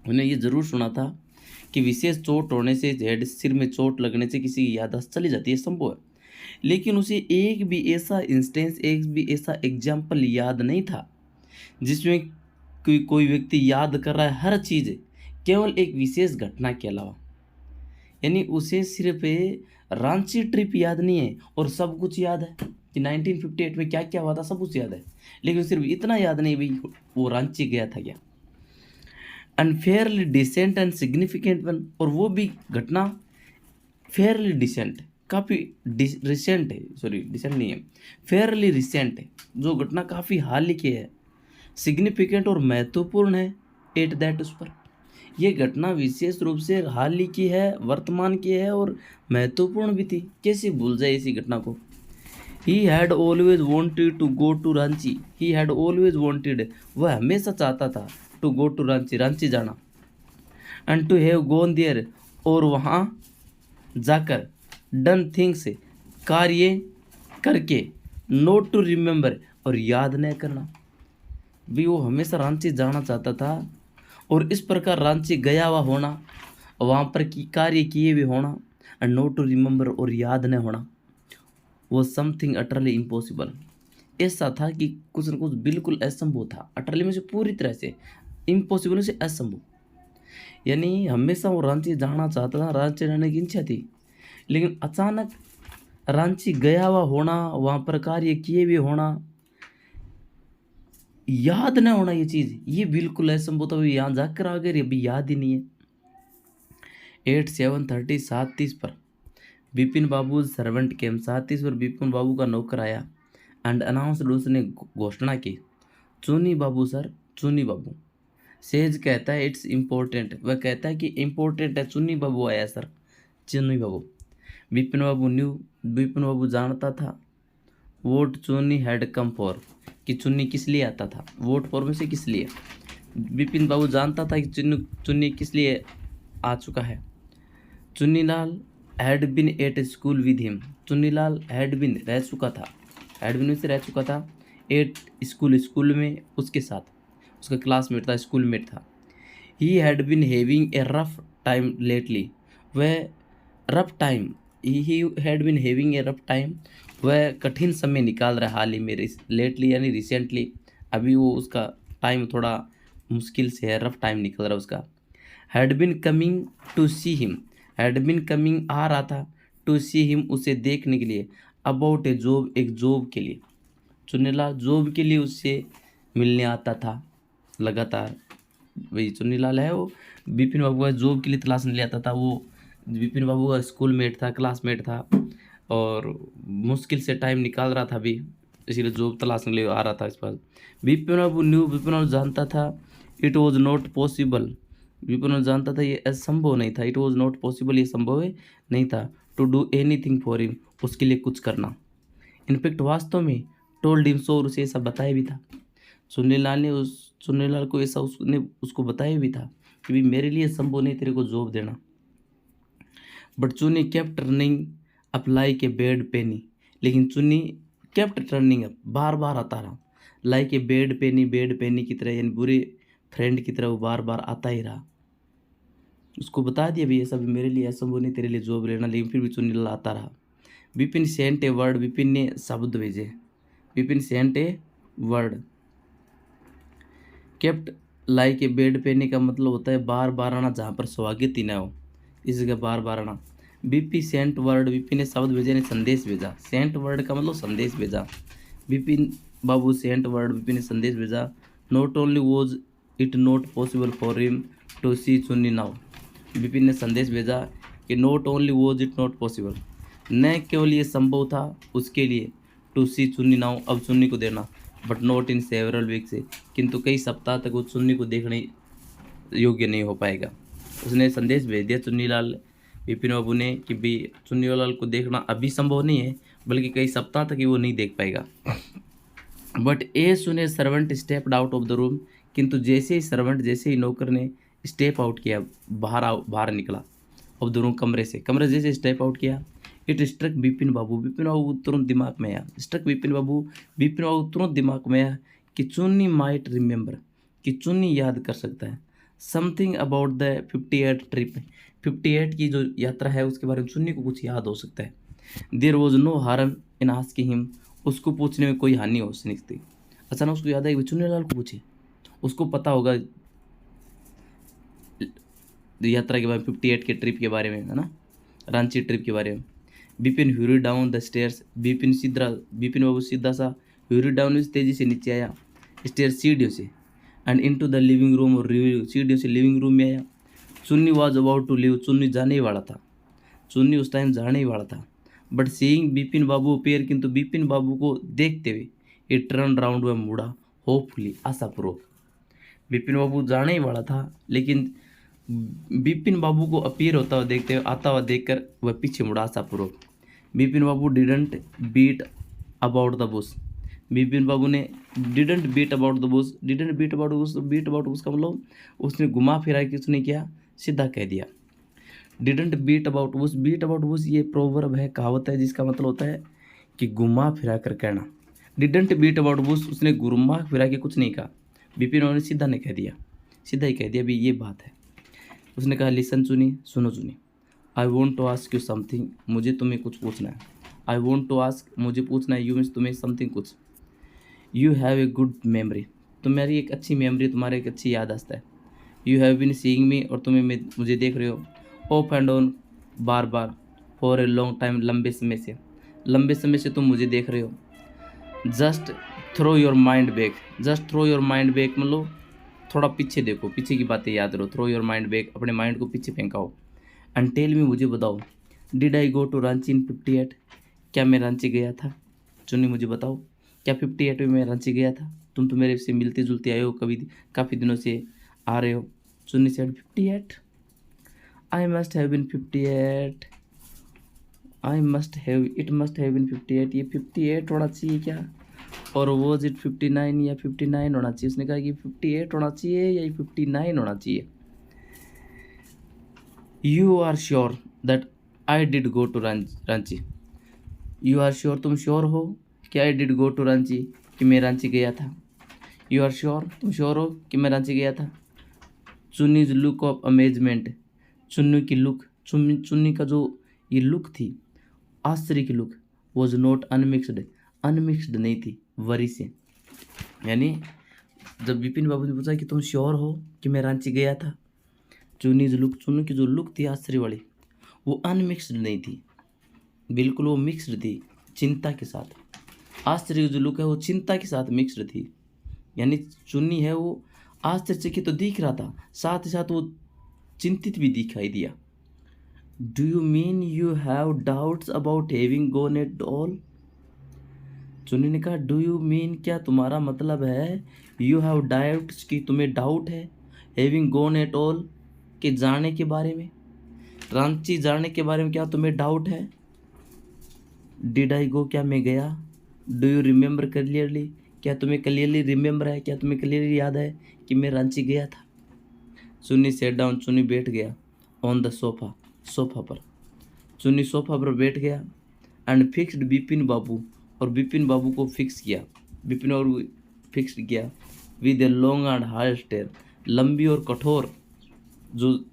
उन्हें ये ज़रूर सुना था कि विशेष चोट होने से, हेड, सिर में चोट लगने से किसी की याददाश्त चली जाती है, संभव है, लेकिन उसे एक भी ऐसा इंस्टेंस, एक भी ऐसा एग्जाम्पल याद नहीं था जिसमें कोई व्यक्ति याद कर रहा है हर चीज़ केवल एक विशेष घटना के अलावा, यानी उसे सिर्फ रांची ट्रिप याद नहीं है और सब कुछ याद है कि 1958 में क्या क्या हुआ था, सब कुछ याद है, लेकिन सिर्फ इतना याद नहीं भाई वो रांची गया था क्या। Unfairly decent and significant one, और वो भी घटना फेयरली डिसेंट, काफ़ी रिसेंट है, सॉरी डिसेंट नहीं है, फेयरली रिसेंट है, जो घटना काफ़ी हाल ही की है, सिग्निफिकेंट और महत्वपूर्ण है, एट दैट, उस पर, ये घटना विशेष रूप से हाल ही की है, वर्तमान की है और महत्वपूर्ण भी थी, कैसे भूल जाए इसी घटना को। He had always wanted to go to Ranchi, he had always wanted, वह हमेशा चाहता था, to go to Ranchi, Ranchi जाना, and to have gone there, और वहाँ जाकर, डन थिंग्स, कार्य करके, नोट टू रिमेंबर, और याद न करना, भी वो हमेशा रांची जाना चाहता था, और इस प्रकार रांची गया हुआ होना, वहाँ पर की कार्य किए हुए होना, एंड नोट टू रिमेंबर, और याद न होना, वो समथिंग अटरली इम्पॉसिबल, ऐसा था कि कुछ न कुछ बिल्कुल असंभव था, अटरली में से पूरी तरह से, इम्पॉसिबल से असंभव, यानी हमेशा वो रांची जाना चाहता था, रांची जाने की इच्छा थी, लेकिन अचानक रांची गया हुआ होना, वहाँ पर कार्य किए हुए होना, याद न होना, ये चीज़, ये बिल्कुल असंभव था, यहाँ जाकर आ गए, अभी याद ही नहीं है। 7:30, 7:30 पर बिपिन बाबू सर्वेंट केम, 7:30 पर बिपिन बाबू का नौकर आया, एंड अनाउंसड, उसने घोषणा की, चुनी बाबू सर, चुनी बाबू, सेज कहता है इट्स इम्पोर्टेंट, वह कहता है कि इम्पोर्टेंट है, चुनी बाबू आया सर, चुनी बाबू। बिपिन बाबू न्यू, बिपिन बाबू जानता था, वोट चुनी हैड कम फॉर, कि चुन्नी किस लिए आता था, वोट फॉर में से किस लिए, बिपिन बाबू जानता था कि चुन्नी किस लिए आ चुका है। Chunnilal had been at school with him, Chunnilal had been, रह चुका था, हैड बिन से रह चुका था, एट स्कूल, स्कूल में उसके साथ, उसका क्लासमेट था, स्कूलमेट था। He had been having a rough time lately, वह rough time, he had been having a rough time, वह कठिन समय निकाल रहा है हाल ही में, लेटली यानी रिसेंटली, अभी वो उसका टाइम थोड़ा मुश्किल से है, रफ टाइम निकल रहा है उसका। Had been coming to see him, had been coming आ रहा था, टू सी हिम उसे देखने के लिए, अबाउट ए जॉब एक जॉब के लिए, चुन्नीलाल जॉब के लिए उससे मिलने आता था लगातार। वही चुन्नीलाल है वो विपिन बाबू का जॉब के लिए तलाश ले आता था। वो विपिन बाबू का स्कूलमेट था, क्लासमेट था, और मुश्किल से टाइम निकाल रहा था अभी, इसीलिए जॉब तलाशने के लिए आ रहा था इस पास। विपिन बाबू न्यू, विपिन बाबू जानता था, it was not possible, Vipin Babu जानता था ये असंभव नहीं था, इट वॉज नॉट पॉसिबल ये संभव नहीं था, to do anything for him उसके लिए कुछ करना। इनफैक्ट वास्तव में टोल्ड हिम सो, और उसे ऐसा बताया भी था। चुन्नीलाल ने चुन्नीलाल को ऐसा उसने उसको बताया भी था कि भी मेरे लिए संभव नहीं तेरे को जॉब देना। But Chunni kept running up like a bad penny, लेकिन चुन्नी केप्ट टर्निंग अप, बार बार आता रहा, like a bad penny, bad penny की तरह, यानी बुरे फ्रेंड की तरह वो बार बार आता ही रहा। उसको बता दिया भी ऐसा भी मेरे लिए असंभव नहीं तेरे लिए जॉब लेना, लेकिन फिर भी चुन्नीलाल आता रहा। Vipin sent a word, Vipin ने शब्द भेजे, Vipin sent a word. Kept like a bad penny का मतलब होता है बार बार आना, जहाँ पर स्वागत ही ना हो, इस जगह बार बार आना। बीपी सेंट वर्ड, विपिन ने शब्द भेजे ने संदेश भेजा, सेंट वर्ड का मतलब संदेश भेजा। विपिन बाबू सेंट वर्ड, विपिन ने संदेश भेजा। Not only was it not possible for him to see Chunni now, Vipin ने संदेश भेजा कि not only was it not possible, न केवल ये संभव था उसके लिए, टू सी चुन्नी नाउ अब चुन्नी को देना, but not in several weeks, किंतु कई सप्ताह तक वो चुन्नी को देखने योग्य नहीं हो पाएगा। उसने संदेश भेज दिया चुन्नीलाल विपिन बाबू ने कि भी चुन्नीलाल को देखना अभी संभव नहीं है, बल्कि कई सप्ताह तक ही वो नहीं देख पाएगा। बट ए सुने servant stepped out of the room, किंतु जैसे ही सर्वेंट, जैसे ही नौकर ने स्टेप आउट किया, बाहर निकला ऑफ द रूम, कमरे से जैसे स्टेप आउट किया, इट स्ट्रक विपिन बाबू तुरंत दिमाग में आया, स्ट्रक विपिन बाबू तुरंत दिमाग में आया कि चुन्नी माइट रिमेंबर, कि चुन्नी याद कर सकता है, समथिंग अबाउट द 58 ट्रिप, 58 की जो यात्रा है उसके बारे में चुन्नी को कुछ याद हो सकता है। There was no harm in asking him, उसको पूछने में कोई हानि हो सकती। अचानक उसको याद है कि चुन्नीलाल को पूछे, उसको पता होगा यात्रा के बारे में, 58 के ट्रिप के बारे में, है ना, रांची ट्रिप के बारे में। Vipin hurry down the stairs, Vipin Babu सीधा सा ह्यूरी डाउन, तेजी से नीचे आया, स्टेयर्स सीढ़ियों से, and into the living room, और सीढ़ियों से लिविंग रूम में आया। चुन्नी वॉज अबाउट टू लीव, चुन्नी जाने ही वाला था, चुन्नी उस टाइम जाने ही वाला था। But seeing Vipin Babu appear, किंतु विपिन बाबू को देखते हुए ये टर्न राउंड, वह मुड़ा, होपफुली आशापूर्वक। विपिन बाबू जाने ही वाला था, लेकिन विपिन बाबू को अपीयर होता हुआ देखते हुए, आता हुआ देखकर वह पीछे मुड़ा आशापूर्वक। Vipin Babu didn't beat about the bush, Vipin Babu ने didn't beat about the bush, didn't beat about bush, beat about bush का मतलब उसने घुमा फिरा के उसने क्या सीधा कह दिया। Didn't beat about bush, beat about bush ये प्रोवर्ब है, कहावत है, जिसका मतलब होता है कि घुमा फिरा कर कहना। डिडंट बीट अबाउट बुश, उसने घुमा फिरा के कुछ नहीं कहा, विपिन बाबू ने सीधा ने कह दिया, सीधा ही कह दिया भी ये बात है। उसने कहा लिसन चुनी, सुनो Chuni, I want to ask you something, मुझे तुम्हें कुछ पूछना है। आई वॉन्ट टू आस्क, मुझे पूछना है, यू मीन्स तुम्हें, समथिंग कुछ। You have a good memory, तुम्हारी एक अच्छी मेमोरी, तुम्हारी एक अच्छी याददाश्त है। You have been seeing me, और तुम्हें मुझे देख रहे हो, ऑफ एंड ऑन, बार बार, फॉर ए लॉन्ग टाइम, लंबे समय से तुम मुझे देख रहे हो। Just throw your mind back, just throw your mind back मतलब थोड़ा पीछे देखो, पीछे की बातें याद रहो, थ्रो योर माइंड बैक, अपने माइंड को पीछे फेंकाओ। एंड टेल मी, मुझे बताओ, did I go to Ranchi in 58, क्या मैं रांची गया था? चुन्नी मुझे बताओ, क्या 58 में मैं रांची गया था? तुम तो मेरे से मिलते जुलते आए हो, कभी काफ़ी दिनों से आ रहे हो। चुन्नी said 58, I must have been 58, I must have, it must have been 58, ये 58 होना चाहिए क्या, और वॉज इट 59 या 59 होना चाहिए? उसने कहा कि 58 होना चाहिए या 59 होना चाहिए। You are sure that I did go to Ranchi, you are sure, तुम श्योर हो कि I did go to Ranchi, कि मैं रांची गया था। यू आर श्योर, तुम श्योर हो कि मैं रांची गया था। चुन्नीज लुक ऑफ अमेजमेंट, चुन्नी की लुक, चुन्नी का जो ये लुक थी, आश्चर्य की look was not unmixed, unmixed नहीं थी, वरी से। यानी जब विपिन बाबू ने पूछा कि तुम श्योर हो कि मैं रांची गया था, चुन्नी की जो लुक थी आश्चर्य वाली, वो अनमिक्सड नहीं थी, बिल्कुल वो मिक्सड थी चिंता के साथ। आश्चर्य की जो लुक है वो चिंता के साथ मिक्सड थी। यानी चुन्नी है वो आश्चर्यचकित तो दिख रहा था, साथ ही साथ वो चिंतित भी दिखाई दिया। Do you mean you have doubts about having gone at all? चुन्नी ने कहा डू यू मीन, क्या तुम्हारा मतलब है, यू हैव डाउट्स कि तुम्हें डाउट है, हैविंग गॉन एट ऑल के जाने के बारे में, रांची जाने के बारे में क्या तुम्हें डाउट है? डिड आई गो, क्या मैं गया? डू यू रिमेंबर क्लियरली, क्या तुम्हें क्लियरली रिमेंबर है, क्या तुम्हें क्लियरली याद है कि मैं रांची गया था? चुन्नी सेट डाउन, चुन्नी बैठ गया ऑन द सोफा, सोफा पर। चुन्नी सोफा पर बैठ गया एंड फिक्स्ड बिपिन बाबू, और बिपिन बाबू को फिक्स किया, बिपिन बाबू फिक्स किया with a long and hard stare, लंबी और कठोर जो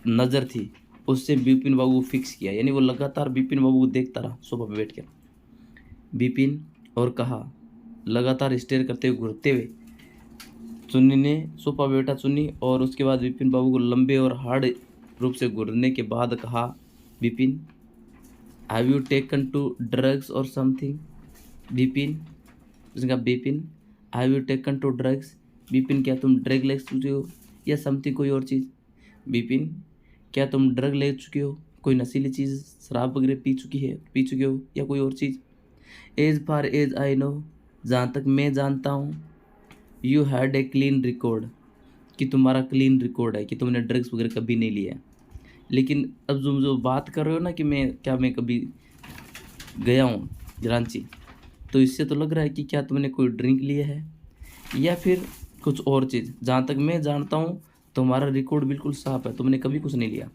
नज़र थी उससे बिपिन बाबू को फिक्स किया। यानी वो लगातार बिपिन बाबू को देखता रहा सोफा पर बैठ कर, बिपिन, और कहा लगातार स्टेयर करते हुए घूरते हुए। चुन्नी ने सोफा बैठा चुन्नी, और उसके बाद विपिन बाबू को लंबे और हार्ड रूप से घूरने के बाद कहा, Vipin have you taken to drugs और समथिंग? विपिन, उसने कहा Vipin have you taken to drugs, Vipin क्या तुम ड्रग ले चुके हो या समथिंग कोई और चीज़? विपिन क्या तुम ड्रग ले चुके हो, कोई नशीली चीज़ शराब वगैरह पी चुके हो या कोई और चीज़? As far as I know, जहाँ तक मैं जानता हूँ, you had a clean record, कि तुम्हारा क्लीन रिकॉर्ड है, कि तुमने ड्रग्स वगैरह कभी नहीं लिया है। लेकिन अब जो बात कर रहे हो ना कि मैं कभी गया हूँ रांची, तो इससे तो लग रहा है कि क्या तुमने कोई ड्रिंक लिया है या फिर कुछ और चीज़। जहाँ तक मैं जानता हूँ तुम्हारा रिकॉर्ड बिल्कुल साफ है, तुमने कभी कुछ नहीं लिया।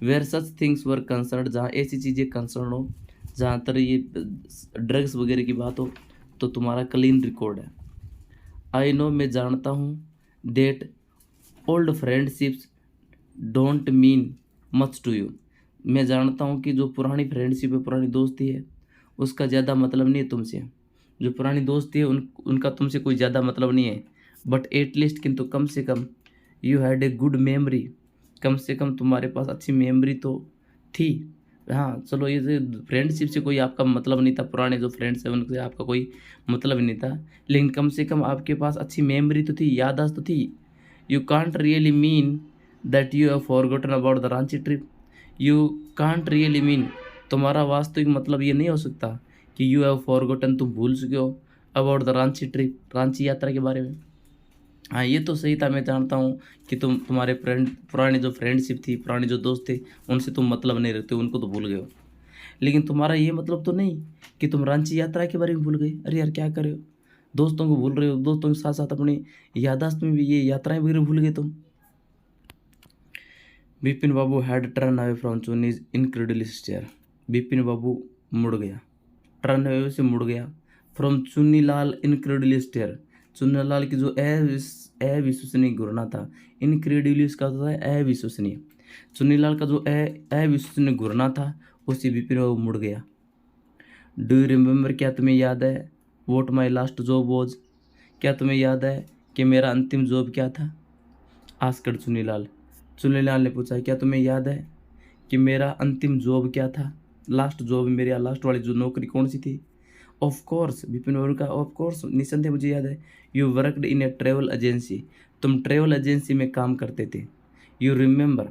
Where such things were concerned, जहाँ ऐसी चीज़ें कंसर्न हो, जहाँ तर ये ड्रग्स वगैरह की बात हो, तो तुम्हारा क्लीन रिकॉर्ड है। आई नो, मैं जानता हूँ, that old friendships don't mean much to you, मैं जानता हूँ कि जो पुरानी फ्रेंडशिप है, पुरानी दोस्ती है, उसका ज़्यादा मतलब नहीं है तुमसे। जो पुरानी दोस्ती है उनका तुमसे कोई ज़्यादा मतलब नहीं है। बट एटलीस्ट, किंतु कम से कम, you had a good memory, कम से कम तुम्हारे पास अच्छी मेमोरी तो थी। हाँ चलो, ये फ्रेंडशिप से कोई आपका मतलब नहीं था, पुराने जो फ्रेंड्स हैं उनसे आपका कोई मतलब नहीं था, लेकिन कम से कम आपके पास अच्छी मेमोरी तो थी, याददाश्त तो थी। You can't really mean that you have forgotten about the Ranchi trip, you can't really mean, तुम्हारा वास्तविक मतलब ये नहीं हो सकता कि यू हैव फॉरगॉटन, तुम भूल चुके हो, about the Ranchi trip, Ranchi यात्रा के बारे में। हाँ ये तो सही था, मैं जानता हूँ कि तुम्हारे पुरानी जो फ्रेंडशिप थी, पुराने जो दोस्त थे, उनसे तुम मतलब नहीं रखते, उनको तो भूल गए हो। लेकिन तुम्हारा ये मतलब तो नहीं कि तुम रांची यात्रा के बारे में भूल गए। अरे यार क्या कर रहे हो, दोस्तों को भूल रहे हो, दोस्तों के साथ साथ अपनी याददाश्त में भी ये यात्राएं वगैरह भूल गए तुम। बिपिन बाबू had turn away from Chunni's incredible stare, Bipin Babu मुड़ गया, टर्न अवे से मुड़ गया, from Chunni Lal incredible stair, Chunni Lal की जो अविश्वसनीय घूरना था, इनक्रेडिबल का होता है अविश्वसनीय, चुन्नी लाल का जो अविश्वसनीय घूरना था उससे बिपिन बाबू मुड़ गया। डू यू रिमेंबर, क्या तुम्हें याद है, what my last job was, क्या तुम्हें याद है कि मेरा अंतिम जॉब क्या था? आस्कड चुन्नीलाल, चुन्नीलाल ने पूछा क्या तुम्हें याद है कि मेरा अंतिम जॉब क्या था, लास्ट जॉब, मेरी लास्ट वाली जो नौकरी कौन सी थी? ऑफ कोर्स, विपिन बाबू का ऑफ कोर्स, निसंदेह मुझे याद है। You worked in A travel agency, तुम ट्रेवल एजेंसी में काम करते थे। यू रिमेंबर,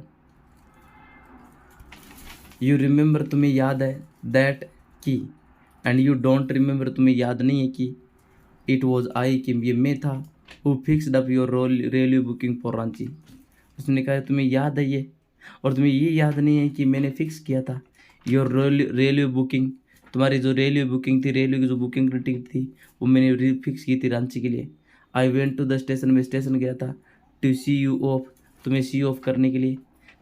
तुम्हें याद है, दैट की, एंड यू डोंट रिमेंबर, तुम्हें याद नहीं है कि, इट वॉज आई, कि ये मैं था, who fixed up your railway booking for Ranchi, उसने कहा तुम्हें याद है ये, और तुम्हें ये याद नहीं है कि मैंने फिक्स किया था योर रेलवे बुकिंग, तुम्हारी जो रेलवे बुकिंग थी, रेलवे की जो बुकिंग की टिकट थी वो मैंने फिक्स की थी रांची के लिए। I went to the station, में स्टेशन गया था, टू सी यू ऑफ, तुम्हें सी ऑफ करने के लिए,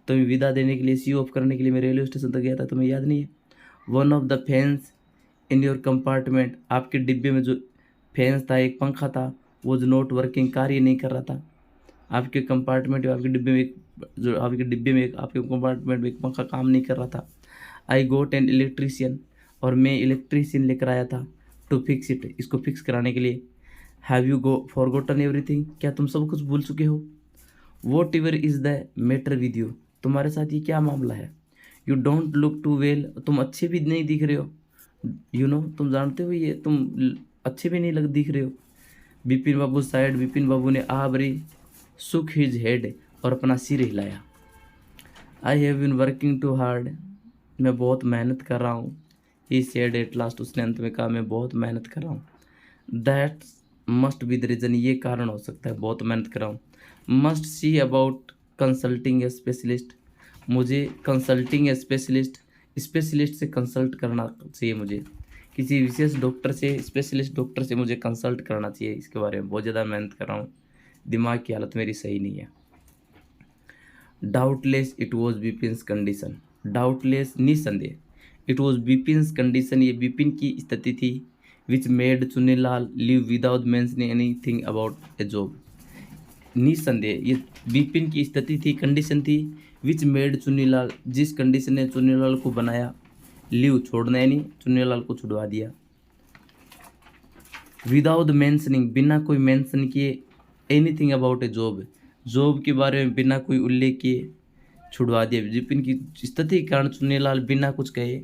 तुम्हें विदा देने के लिए, सी ऑफ करने के लिए मैं रेलवे स्टेशन तक गया था, तुम्हें याद नहीं है? One of the fans in your compartment, आपके डिब्बे में जो फैंस था, एक पंखा था, वो जो नॉट वर्किंग, कार्य नहीं कर रहा था। आपके कंपार्टमेंट में, आपके डिब्बे में आपके कंपार्टमेंट में एक पंखा काम नहीं कर रहा था। आई गोट एन इलेक्ट्रीशियन, और मैं इलेक्ट्रीशियन लेकर आया था टू फिक्स इट, इसको फिक्स कराने के लिए। हैव यू फॉरगॉटन एवरीथिंग, क्या तुम सब कुछ भूल चुके हो? Whatever is the matter with you, तुम्हारे साथ ये क्या मामला है? You don't look too well, तुम अच्छे भी नहीं दिख रहे हो। तुम जानते हो ये तुम अच्छे भी नहीं दिख रहे हो। बिपिन बाबू साइड, बिपिन बाबू ने आबरी सुक हिज हेड, और अपना सिर हिलाया। I have been working too hard, मैं बहुत मेहनत कर रहा हूँ। ही सेड एट लास्ट, उसने अंत में कहा मैं बहुत मेहनत कर रहा हूँ। That must be the reason, ये कारण हो सकता है बहुत मेहनत कर रहा हूँ। Must see about consulting A specialist, मुझे कंसल्टिंग ए स्पेशलिस्ट से कंसल्ट करना चाहिए। मुझे किसी विशेष डॉक्टर से, स्पेशलिस्ट डॉक्टर से मुझे कंसल्ट करना चाहिए इसके बारे में। बहुत ज़्यादा मेहनत कर रहा हूँ, दिमाग की हालत मेरी सही नहीं है। Doubtless it was Bipin's condition, doubtless निसंदेह, इट वॉज बिपिन्स कंडीशन, ये बिपिन की स्थिति थी। Which made Chunnilal live without mentioning anything about a job, निसंदेह ये बिपिन की स्थिति थी, कंडीशन थी। विच मेड चुन्नीलाल, जिस कंडीशन ने चुन्नीलाल को बनाया, लिव छोड़ना, यानी चुन्नीलाल को छुड़वा दिया। विदाउट मेंशनिंग, बिना कोई मेंशन किए, anything about a job, job के बारे में बिना कोई उल्लेख किए छुड़वा दिया। बिपिन की स्थिति के कारण चुन्नीलाल बिना कुछ कहे,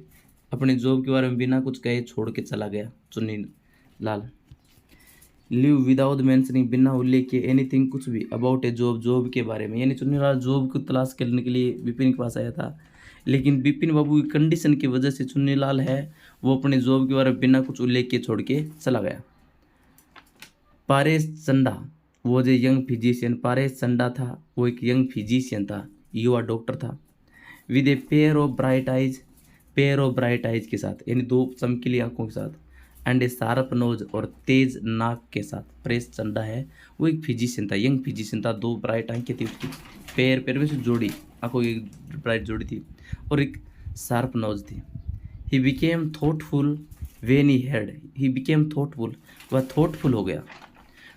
अपने जॉब के बारे में बिना कुछ कहे छोड़ के चला गया चुन्नीलाल। लिव विदाउट मेंशनिंग, बिना उल्लेख किए, एनीथिंग कुछ भी, अबाउट ए जॉब, जॉब के बारे में, यानी चुन्नीलाल जॉब को तलाश करने के लिए बिपिन के पास आया था। लेकिन बिपिन बाबू की कंडीशन की वजह से चुन्नीलाल है वो अपने जॉब के बारे में बिना कुछ उल्लेख किए छोड़ के चला गया। पारेश चंडा वो जो यंग फिजिशियन, पारेश चंडा था वो एक यंग फिजिशियन था, युवा डॉक्टर था। With a pair of bright eyes, pair of bright eyes के साथ, यानी दो चमकीली आंखों के साथ, एंड ए शार्प नोज, और तेज नाक के साथ। परेश चंडा है वो एक फिजिशियन था, यंग फिजिशियन था, दो ब्राइट आंखें थी उसकी, पैर में से जोड़ी आंखों की ब्राइट जोड़ी थी, और एक शार्प नोज थी। He became thoughtful when he had, he became thoughtful, वह थॉटफुल हो गया,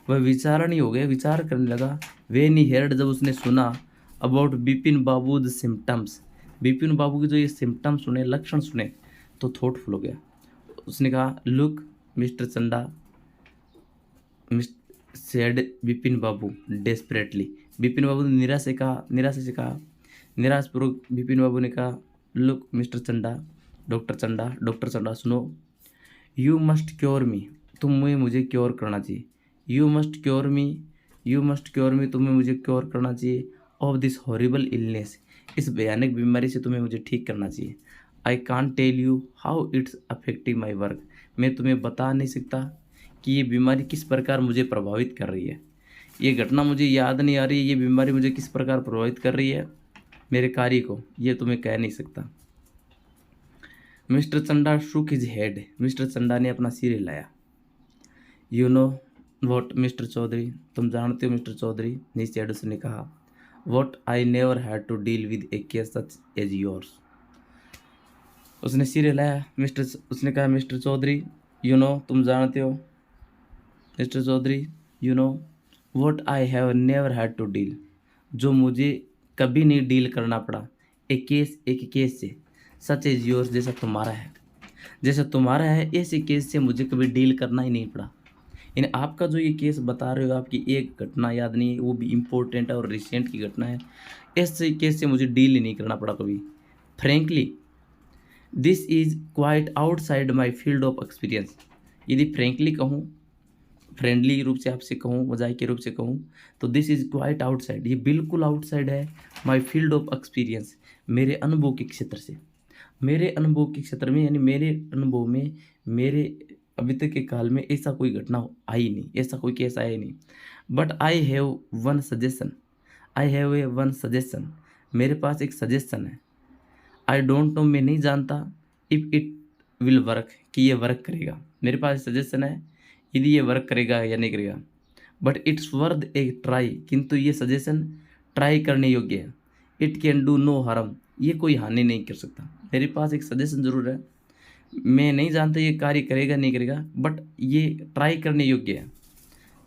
वह विचारणी हो गया, विचार करने लगा। वेन ही हेard, जब उसने सुना, about Bipin Babu the symptoms, Bipin Babu के जो ये सिम्टम्स सुने, लक्षण सुने, तो थॉटफुल हो गया। उसने कहा look mister Chanda, said Bipin Babu desperately, Bipin बाबू ने निराशा से कहा, निराशपूर्वक बिपिन बाबू ने कहा, look mister Chanda, doctor Chanda सुनो, यू मस्ट क्योर मी, तुम्हें मुझे क्योर करना चाहिए। यू मस्ट क्योर मी, तुम्हें मुझे क्योर करना चाहिए। ऑफ दिस हॉरिबल इलनेस, इस भयानक बीमारी से तुम्हें मुझे ठीक करना चाहिए। I can't tell you how it's affecting my work, मैं तुम्हें बता नहीं सकता कि ये बीमारी किस प्रकार मुझे प्रभावित कर रही है। ये घटना मुझे याद नहीं आ रही है, ये बीमारी मुझे किस प्रकार प्रभावित कर रही है मेरे कार्य को, ये तुम्हें कह नहीं सकता। Mister Chanda shook his head, mister Chanda ने अपना सिर हिलाया। You know what mister Chaudhary, तुम जानते हो मिस्टर चौधरी, नीचे ने कहा, what I never had to deal with a case such as yours. उसने सिर हिलाया, उसने कहा मिस्टर चौधरी, तुम जानते हो mister Chaudhuri, what I have never had to deal, जो मुझे कभी नहीं डील करना पड़ा, एक केस से, सच एज योर्स, जैसा तुम्हारा है ऐसे केस से मुझे कभी डील करना ही नहीं पड़ा। यानी आपका जो ये केस बता रहे हो, आपकी एक घटना याद नहीं है, वो भी इम्पोर्टेंट है और रिसेंट की घटना है, ऐसे केस से मुझे डील ही नहीं करना पड़ा कभी। Frankly this is quite outside my field of experience, यदि फ्रेंकली कहूँ, फ्रेंडली रूप से आपसे कहूँ, मजाक के रूप से कहूँ, तो दिस इज़ क्वाइट आउटसाइड, ये बिल्कुल आउटसाइड है माई फील्ड ऑफ एक्सपीरियंस, मेरे अनुभव के क्षेत्र से, मेरे अनुभव के क्षेत्र में, यानी मेरे अनुभव में, मेरे अभी तक के काल में ऐसा कोई घटना आई नहीं, ऐसा कोई केस आया ही नहीं। But I have one suggestion, मेरे पास एक सजेशन है। आई डोंट नो, मैं नहीं जानता, इफ़ इट विल वर्क, कि ये वर्क करेगा। मेरे पास सजेशन है, यदि ये वर्क करेगा या नहीं करेगा। But it's worth a try, किंतु ये सजेशन ट्राई करने योग्य है। It can do no harm, ये कोई हानि नहीं कर सकता। मेरे पास एक सजेशन ज़रूर है, मैं नहीं जानता ये कार्य करेगा नहीं करेगा, बट ये ट्राई करने योग्य है,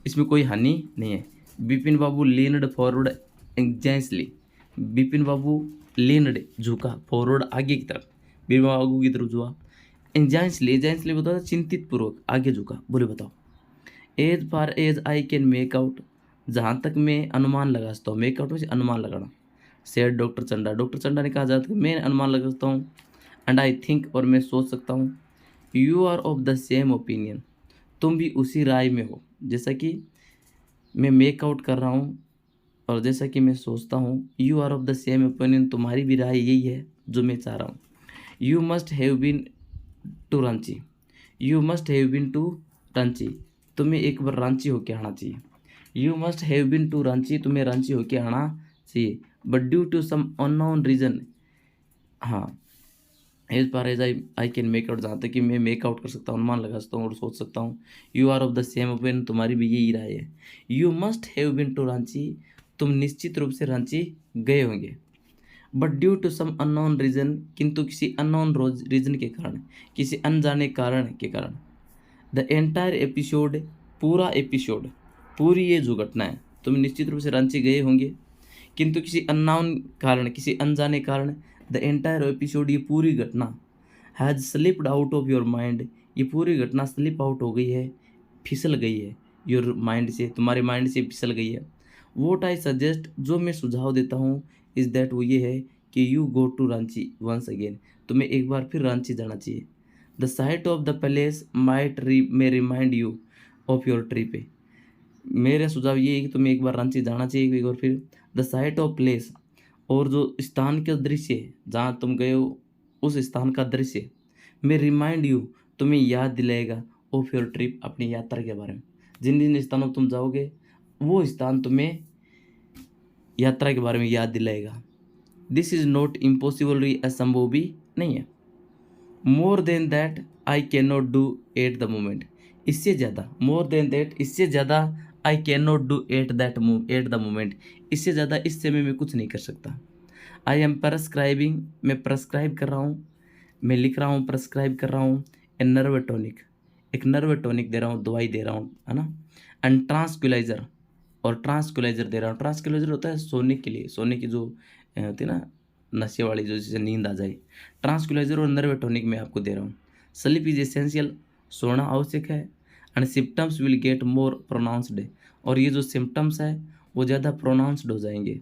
इसमें कोई हानि नहीं है। बिपिन बाबू लीनड फॉरवर्ड एग्जैंसली, बिपिन बाबू लीनड झुका, फॉरवर्ड आगे की तरफ, बिपिन बाबू की तरफ झुका, एंजाइंसली बताओ चिंतित पूर्वक आगे झुका। बोले बताओ। As far as I can make out, जहाँ तक मैं अनुमान लगा सकता हूँ। मेक आउट में से अनुमान लगाना। Said doctor Chanda, doctor Chanda ने कहा जाता है मैं अनुमान लगा सकता हूँ। एंड आई थिंक, और मैं सोच सकता हूँ। You are of the same opinion, तुम भी उसी राय में हो। जैसा कि मैं मेक आउट कर रहा हूँ और जैसा कि मैं सोचता हूँ, you are of the same opinion, तुम्हारी भी राय यही है जो मैं चाह रहा हूँ। You must have been to Ranchi, you must have been to Ranchi, तुम्हें एक बार रांची होके आना चाहिए। You must have been to Ranchi, तुम्हें रांची होके आना चाहिए। But due to some unknown reason, हाँ, as far as I can make out, जहाँ तक कि मैं मेक आउट कर सकता हूँ, अनुमान लगा सकता हूँ और सोच सकता हूँ। You are of the same opinion, तुम्हारी भी यही राय है। You must have been to Ranchi, तुम निश्चित रूप से रांची गए होंगे। But due to some unknown reason, किंतु किसी अननोन रीजन के कारण, किसी अनजाने कारण के कारण। द एंटायर एपिसोड, पूरा एपिसोड, पूरी ये जो घटना है, तुम निश्चित रूप से रांची गए होंगे, किंतु किसी अननोन कारण, किसी अनजाने कारण। द एंटायर एपिसोड, ये पूरी घटना। Has slipped out of your mind, ये पूरी घटना स्लिप आउट हो गई है, फिसल गई है योर माइंड से, तुम्हारे माइंड से फिसल गई है। वोट आई सजेस्ट, जो मैं सुझाव देता हूँ, इज़ दैट, वो ये है कि you go to Ranchi once again, तुम्हें एक बार फिर रांची जाना चाहिए। The sight of the palace might may remind you of your trip, मेरा सुझाव ये है कि तुम्हें एक बार रांची जाना चाहिए एक बार फिर। द साइट ऑफ प्लेस, और जो स्थान का दृश्य है जहाँ तुम गए हो, उस स्थान का दृश्य में रिमाइंड यू, तुम्हें याद दिलाएगा ऑफ योर ट्रिप, अपनी यात्रा के बारे में। जिन जिन स्थानों तुम जाओगे वो स्थान तुम्हें यात्रा के बारे में याद दिलाएगा। दिस इज़ नॉट इम्पॉसिबल, असंभव भी नहीं है। More than that I can not do at the moment, इससे ज़्यादा, मोर देन दैट, इससे ज़्यादा, I can not do at the moment, इससे ज़्यादा इस समय में कुछ नहीं कर सकता। आई एम प्रेस्क्राइबिंग, मैं प्रेस्क्राइब कर रहा हूँ, मैं लिख रहा हूँ, प्रेस्क्राइब कर रहा हूँ। ए नर्व टॉनिक, एक नर्व टॉनिक दे रहा हूँ, दवाई दे रहा हूँ, है ना। एंड ट्रांसक्यूलाइजर, और ट्रांसक्यूलाइजर दे रहा हूँ। ट्रांसक्यूलाइजर होता है सोने के लिए, सोने की जो होती है ना नशे वाली, जो जिससे नींद आ जाए। ट्रांसक्यूलाइजर और नर्व टॉनिक मैं आपको दे रहा हूँ। स्लीप इज एसेंशियल, सोना आवश्यक है। And symptoms will get more pronounced, और ये जो सिम्टम्स है वो ज़्यादा प्रोनाउंसड हो जाएंगे,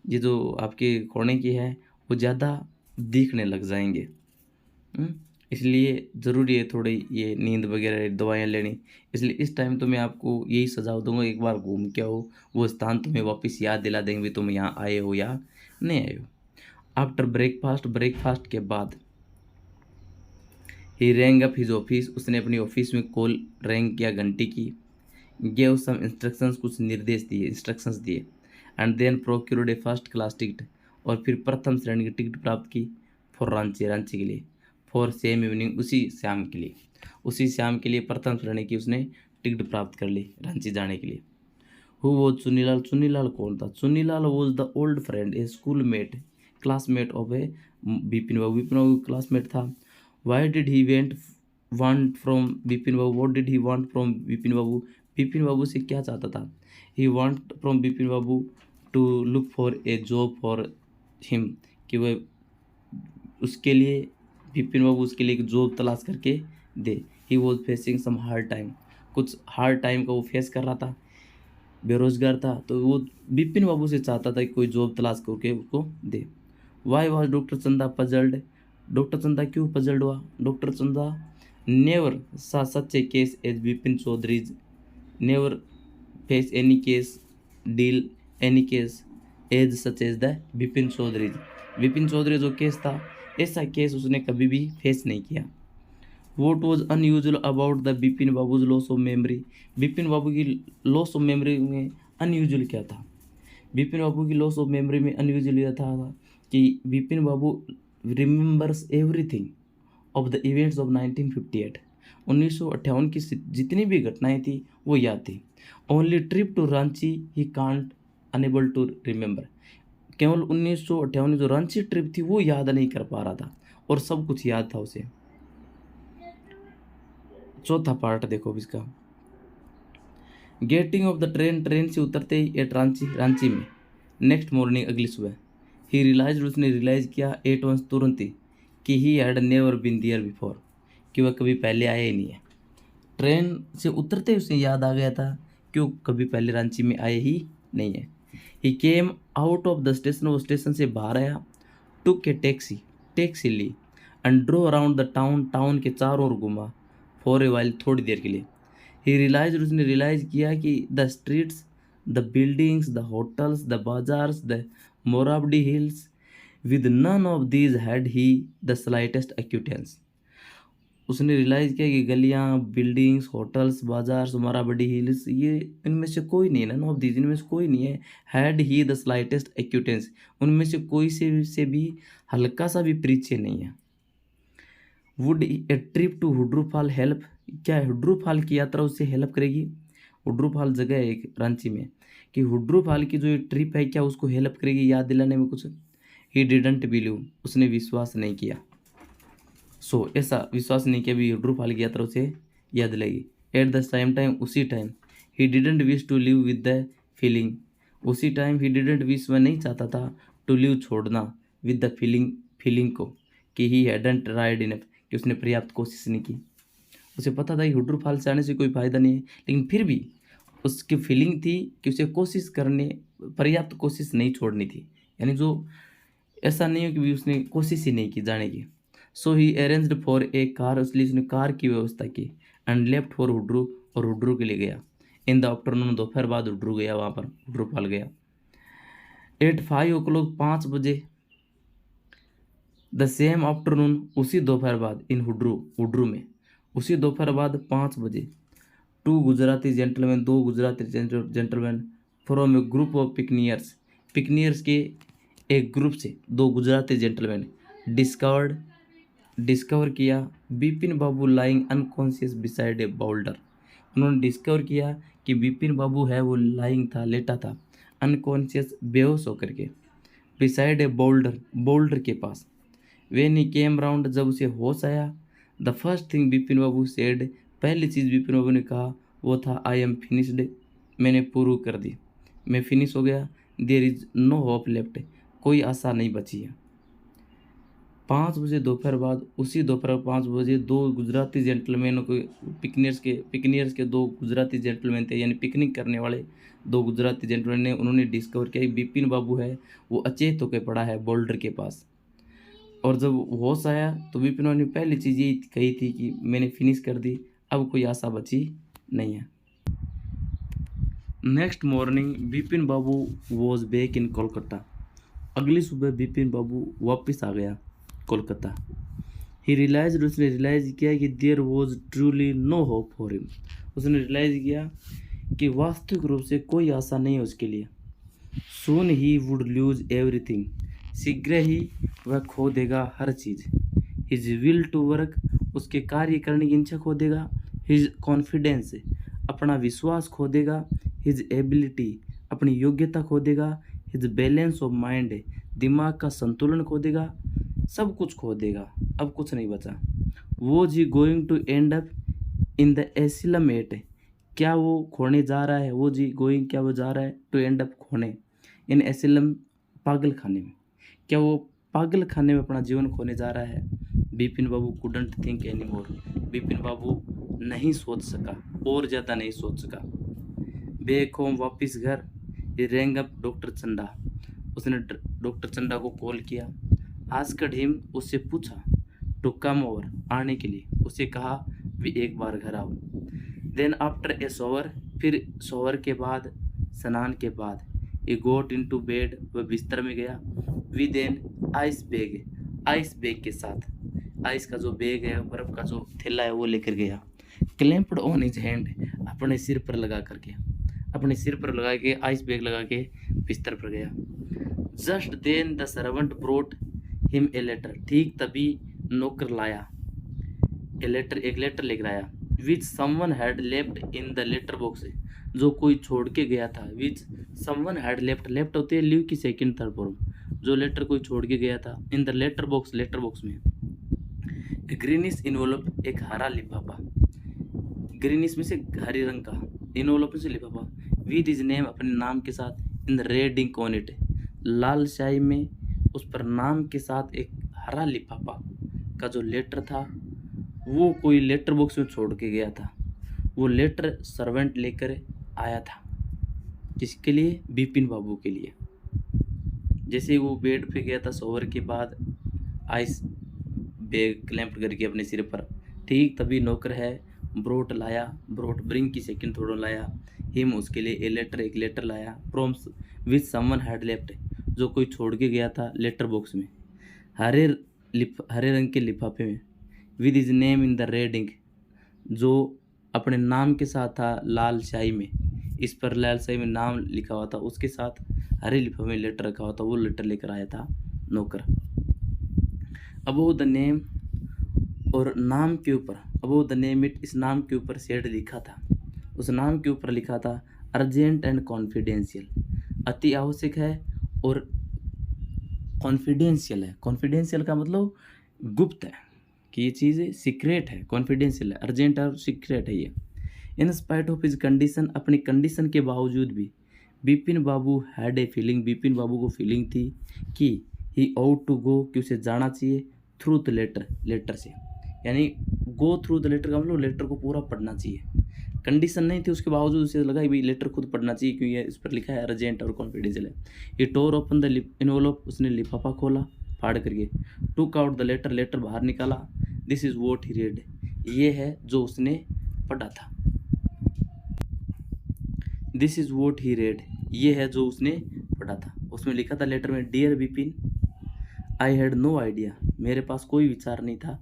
ये जो आपके खोने की है वो ज़्यादा दिखने लग जाएंगे। इसलिए ज़रूरी है थोड़ी ये नींद वगैरह दवाइयाँ लेनी। इसलिए इस टाइम तो मैं आपको यही सुझाव दूंगा, एक बार घूम के आओ, वो स्थान तुम्हें वापस याद दिला देंगे तुम यहाँ आए हो या नहीं आए हो। आफ्टर ब्रेकफास्ट, ब्रेकफास्ट के बाद, ही रैंग अप हिज ऑफिस, उसने अपनी ऑफिस में कॉल रैंग किया, घंटी की। गेव सम इंस्ट्रक्शंस, कुछ निर्देश दिए, इंस्ट्रक्शंस दिए। And then procured a first class ticket, और फिर प्रथम श्रेणी की टिकट प्राप्त की। फॉर रांची, रांची के लिए। फॉर सेम इवनिंग, उसी शाम के लिए, उसी शाम के लिए प्रथम श्रेणी की उसने टिकट प्राप्त कर ली रांची जाने के लिए। हु वॉज चुन्नीलाल, चुन्नीलाल कौन था? Chunnilal was the old friend, a school mate, classmate of a Bipin Babu, Bipin Babu classmate था। Why did he want from Bipin Babu, what did he want from Bipin बाबू, बिपिन बाबू से क्या चाहता था? He want from Bipin Babu to look for a job for him, कि वह उसके लिए, बिपिन बाबू उसके लिए एक जॉब तलाश करके दे। He was facing some hard time, कुछ हार्ड टाइम का वो फेस कर रहा था, बेरोजगार था, तो वो बिपिन बाबू से चाहता था कि कोई जॉब तलाश करके उसको दे। Why was doctor Chanda puzzled, doctor Chanda क्यों पजल्ड हुआ? Doctor Chanda never saw such a case as Bipin Chaudhary's, never face any case, deal any case as such as the Bipin Chaudhary's, Bipin Chaudhary जो केस था ऐसा केस उसने कभी भी फेस नहीं किया। What was unusual about the Bipin Babu's loss of memory, Bipin Babu की लॉस ऑफ मेमोरी में अनयूजुअल क्या था? बिपिन बाबू की लॉस ऑफ मेमोरी में अनयूजुअल यह था कि Bipin Babu remembers everything of the events of 1958, 1958 की जितनी भी घटनाएं थी वो याद थी। Only trip to Ranchi he can't enable to remember, केवल 1958 जो रांची ट्रिप थी वो याद नहीं कर पा रहा था, और सब कुछ याद था उसे। चौथा पार्ट देखो इसका। Getting off the train, train से उतरते ही एट रांची, रांची में। नेक्स्ट मॉर्निंग, अगली सुबह। ही रियलाइज, उसने रियलाइज किया, एट वंस तुरंत ही, कि he had never been there before, कि वह कभी पहले आया ही नहीं है। ट्रेन से उतरते ही उसे याद आ गया था कि वो कभी पहले रांची में आए ही नहीं है। He came out of the station, वो स्टेशन से बाहर आया। टुक ए टैक्सी, टैक्सी ली and drove around the town, town के चारों ओर घूमा फॉर ए वाइल, थोड़ी देर के लिए। ही रियलाइज, उसने रियलाइज किया कि the streets, the buildings, the hotels, the bazaars, the Morabadi hills, with none of these had he the slightest acquaintance. उसने रियलाइज़ किया कि गलियाँ, बिल्डिंग्स, होटल्स, बाजार, मोराबडी हिल्स, ये इनमें से कोई नहीं है, नन ऑफ दीज, इनमें से कोई नहीं है। हैड ही द स्लाइटेस्ट एक्यूटेंस, उनमें से कोई से भी हल्का सा भी परिचय नहीं है। Would a trip to Hundru fall help, क्या हुड्रू फॉल की यात्रा उससे हेल्प करेगी? हुड्रू फॉल जगह है एक रांची में, कि हुड्रू फॉल की जो ये ट्रिप है क्या उसको हेल्प करेगी याद दिलाने में कुछ? ही डिडंट बिलीव, उसने विश्वास नहीं किया। सो ऐसा विश्वास नहीं किया भी हुड्रू फॉल की यात्रा उसे याद दिलाएगी। एट द सेम टाइम, उसी time, he didn't wish to live with the feeling, उसी टाइम ही डिडंट विश, वह नहीं चाहता था टू लिव, छोड़ना, विद द फीलिंग को, कि ही हैडंट ट्राइड इनफ, कि उसने पर्याप्त कोशिश नहीं की। उसे पता था कि हुड्रू फॉल से आने से कोई फ़ायदा नहीं है, लेकिन फिर भी उसकी फीलिंग थी कि उसे कोशिश करने, पर्याप्त कोशिश नहीं छोड़नी थी। यानी जो ऐसा नहीं हो कि भी उसने कोशिश ही नहीं की जाने की। सो ही अरेंज्ड फॉर ए कार, इसलिए उसने कार की व्यवस्था की। एंड लेफ्ट फॉर हुड्रू, और हुड्रू के लिए गया। इन द आफ्टरनून, दोपहर बाद हुड्रू गया, वहाँ पर हुड्रू फॉल गया। एट 5 o'clock, 5 बजे, द सेम आफ्टरनून, उसी दोपहर बाद, इन हुड्रू, हुड्रू में उसी दोपहर बाद 5 बजे, टू गुजराती जेंटलमैन, दो Gujarati gentleman, from a group of picnickers, picnickers के एक ग्रुप से दो गुजराती जेंटलमैन, डिस्कवर किया Bipin Babu lying unconscious beside a boulder, उन्होंने डिस्कवर किया कि बिपिन बाबू है वो लाइंग था, लेटा था, अनकॉन्शियस, बेहोश होकर के, बिसाइड ए बोल्डर, बोल्डर के पास। व्हेन ही केम राउंड, जब उसे होश आया, the first thing Bipin babu said, पहली चीज़ बिपिन बाबू ने कहा वो था आई एम फिनिश्ड, मैंने पूरी कर दी, मैं फिनिश हो गया। There is no hope left, कोई आशा नहीं बची है। 5 बजे दोपहर बाद, उसी दोपहर 5 बजे, दो गुजराती जेंटलमैनों को, पिकनियर्स के दो गुजराती जेंटलमैन थे, यानी पिकनिक करने वाले दो गुजराती जेंटलमैन ने, उन्होंने डिस्कवर किया कि बिपिन बाबू है वो अचेत होकर पड़ा है बोल्डर के पास। और जब होश आया तो बिपिन बाबू ने पहली चीज़ यही कही थी कि मैंने फिनिश कर दी, अब कोई आशा बची नहीं है। Next morning Bipin babu was back in Kolkata, अगली सुबह बिपिन बाबू वापस आ गया कोलकाता। ही रियलाइज, उसने रियलाइज़ किया कि there was truly no hope for him, उसने रियलाइज़ किया कि वास्तविक रूप से कोई आशा नहीं है उसके लिए। सून ही वुड लूज एवरीथिंग, शीघ्र ही वह खो देगा हर चीज़। हिज विल टू वर्क, उसके कार्य करने की इच्छा खो देगा। हिज कॉन्फिडेंस, अपना विश्वास खो देगा। हिज एबिलिटी, अपनी योग्यता खो देगा। हिज बैलेंस ऑफ माइंड, दिमाग का संतुलन खो देगा। सब कुछ खो देगा, अब कुछ नहीं बचा। वो जी going to end up in the asylum at, क्या वो खोने जा रहा है? वो जी गोइंग, क्या वो जा रहा है टू एंड अप, खोने, इन एसिलम, पागल खाने में, क्या वो पागल खाने में अपना जीवन खोने जा रहा है? Bipin Babu couldn't think any more, Bipin Babu नहीं सोच सका, और ज़्यादा नहीं सोच सका। बैक होम, वापिस घर। ये रैंग अप डॉक्टर चंदा, उसने डॉक्टर चंदा को कॉल किया। आस्क्ड हिम, उससे पूछा, टू कम ओवर, आने के लिए, उसे कहा भी एक बार घर आओ। देन आफ्टर ए शॉवर, फिर शॉवर के बाद, स्नान के बाद, ए गोट इन टू बेड, वह बिस्तर में गया। With an ice bag, ice bag के साथ, आइस का जो बैग है, बर्फ़ का जो थैला है वो लेकर गया। क्लैम्प्ड ऑन हिज हैंड, अपने सिर पर लगा करके, अपने सिर पर लगा के, आइस बैग लगा के बिस्तर पर गया। Just then the servant brought him a letter, ठीक तभी नौकर लाया ए लेटर, एक लेटर लेकर आया। Which someone had left in the letter box, जो कोई छोड़ के गया था। Which someone had left, left होती है लिव की सेकंड थर्ड फॉर्म, जो लेटर कोई छोड़ के गया था। In the letter box, letter box में ग्रीनिश इन्वोलप, एक हरा लिफाफा, ग्रीनिश में से हरे रंग का, इन्वोलप से लिफाफा, विद हिज नेम, अपने नाम के साथ, in the red ink on it, लाल स्याही में उस पर नाम के साथ एक हरा लिफाफा का जो लेटर था वो कोई लेटर बॉक्स में छोड़ के गया था। वो लेटर सर्वेंट लेकर आया था। किसके लिए? बिपिन बाबू के लिए। जैसे वो बेड पे गया था शॉवर के बाद, आइस बैग क्लैंप करके अपने सिर पर, ठीक तभी नौकर है ब्रोट लाया, ब्रोट ब्रिंग की सेकंड थोड़ा लाया हिम, उसके लिए एक लेटर लाया from which someone had left, जो कोई छोड़ के गया था लेटर बॉक्स में, हरे हरे रंग के लिफाफे में, with his name in the red ink, जो अपने नाम के साथ था लाल स्याही में, इस पर लाल स्याही में नाम लिखा हुआ था, उसके साथ हरे लिफाफे में लेटर रखा हुआ था। वो लेटर लेकर आया था नौकर। अबोव द नेम, और नाम के ऊपर, अबोव द नेम इट, इस नाम के ऊपर शेड लिखा था। उस नाम के ऊपर लिखा था अर्जेंट एंड कॉन्फिडेंशियल, अति आवश्यक है और कॉन्फिडेंशियल है। कॉन्फिडेंशियल का मतलब गुप्त है, कि ये चीज़ सीक्रेट है, कॉन्फिडेंशियल है, अर्जेंट और सीक्रेट है ये। In spite of his condition, अपनी कंडीशन के बावजूद भी बिपिन बाबू हैड ए फीलिंग, बिपिन बाबू को फीलिंग थी कि ही आउट टू गो, कि उसे जाना चाहिए थ्रू द लेटर, लेटर से, यानी गो थ्रू द लेटर का मतलब लेटर को पूरा पढ़ना चाहिए। कंडीशन नहीं थी, उसके बावजूद उसे लगा कि भाई लेटर खुद पढ़ना चाहिए, क्योंकि इस पर लिखा है अर्जेंट और कॉन्फिडेंशियल है। ये टोर ओपन द इनवॉल्व, उसने लिफाफा खोला फाड़ करके, took out the letter, letter बाहर निकाला, this is what he read, ये है जो उसने पढ़ा था। This is what he read, ये है जो उसने पढ़ा था। उसमें लिखा था लेटर में, dear Bipin, I had no idea, मेरे पास कोई विचार नहीं था,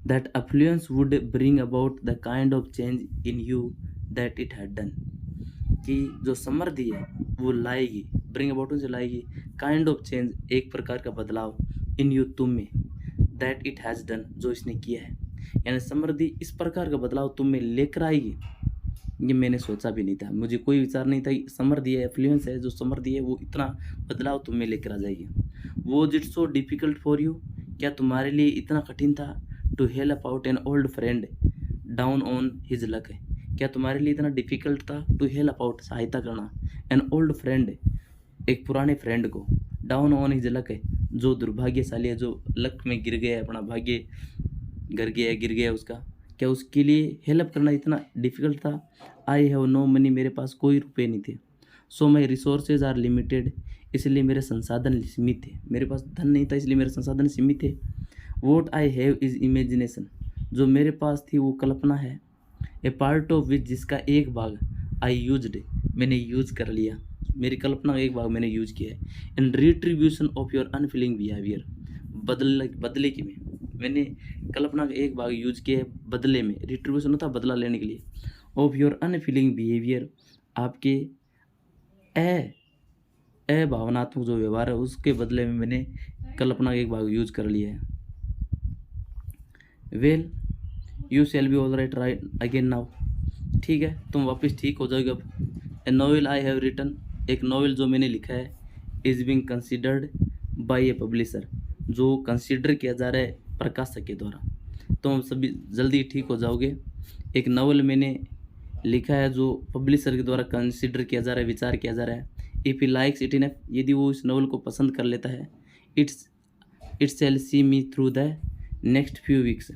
that affluence would bring about the kind of change in you that it had done, कि जो समृद्धि है वो लाएगी, ब्रिंग अबाउट से लाएगी, काइंड ऑफ चेंज, एक प्रकार का बदलाव, इन यू, तुम में, दैट इट हैज़ डन, जो इसने किया है, यानी समृद्धि इस प्रकार का बदलाव तुम में लेकर आएगी, ये मैंने सोचा भी नहीं था, मुझे कोई विचार नहीं था। समृद्धि है, एफ्लुएंस है, जो समृद्धि है वो इतना बदलाव तुम में लेकर आ जाएगी। Was it so difficult for you, क्या तुम्हारे लिए इतना कठिन था, to help out an old friend down on his luck, क्या तुम्हारे लिए इतना डिफिकल्ट था, टू हेल्प आउट, सहायता करना, एन ओल्ड फ्रेंड, एक पुराने फ्रेंड को, डाउन ऑन हिज लक, जो दुर्भाग्यशाली है, जो लक में गिर गया, अपना भाग्य गिर गया उसका, क्या उसके लिए हेल्प करना इतना डिफिकल्ट था। आई हैव नो मनी, मेरे पास कोई रुपए नहीं थे, सो माई रिसोर्सेज आर लिमिटेड, इसलिए मेरे संसाधन सीमित थे, मेरे पास धन नहीं था इसलिए मेरे संसाधन सीमित थे। What I have is imagination, जो मेरे पास थी वो कल्पना है, ए पार्ट ऑफ विच, जिसका एक भाग, आई यूज्ड, मैंने यूज कर लिया, मेरी कल्पना का एक भाग मैंने यूज किया है, in retribution of your unfeeling behaviour, बदले की में, मैंने कल्पना का एक भाग यूज किया है बदले में, रिट्रीब्यूशन होता है बदला लेने के लिए, ऑफ योर अनफीलिंग बिहेवियर, आपके अभावनात्मक जो व्यवहार है उसके बदले में मैंने कल्पना का एक भाग यूज कर लिया है। Well you shall be all right again now, ठीक है तुम वापस ठीक हो जाओगे अब। A novel I have written, एक नॉवेल जो मैंने लिखा है, is being considered by a publisher, जो कंसिडर किया जा रहा है प्रकाशक के द्वारा, तुम सभी जल्दी ठीक हो जाओगे। एक नॉवेल मैंने लिखा है जो पब्लिशर के द्वारा कंसिडर किया जा रहा है, विचार किया जा रहा है। If he likes it enough, यदि वो इस नॉवेल को पसंद कर लेता है, it shall see me through the next few weeks,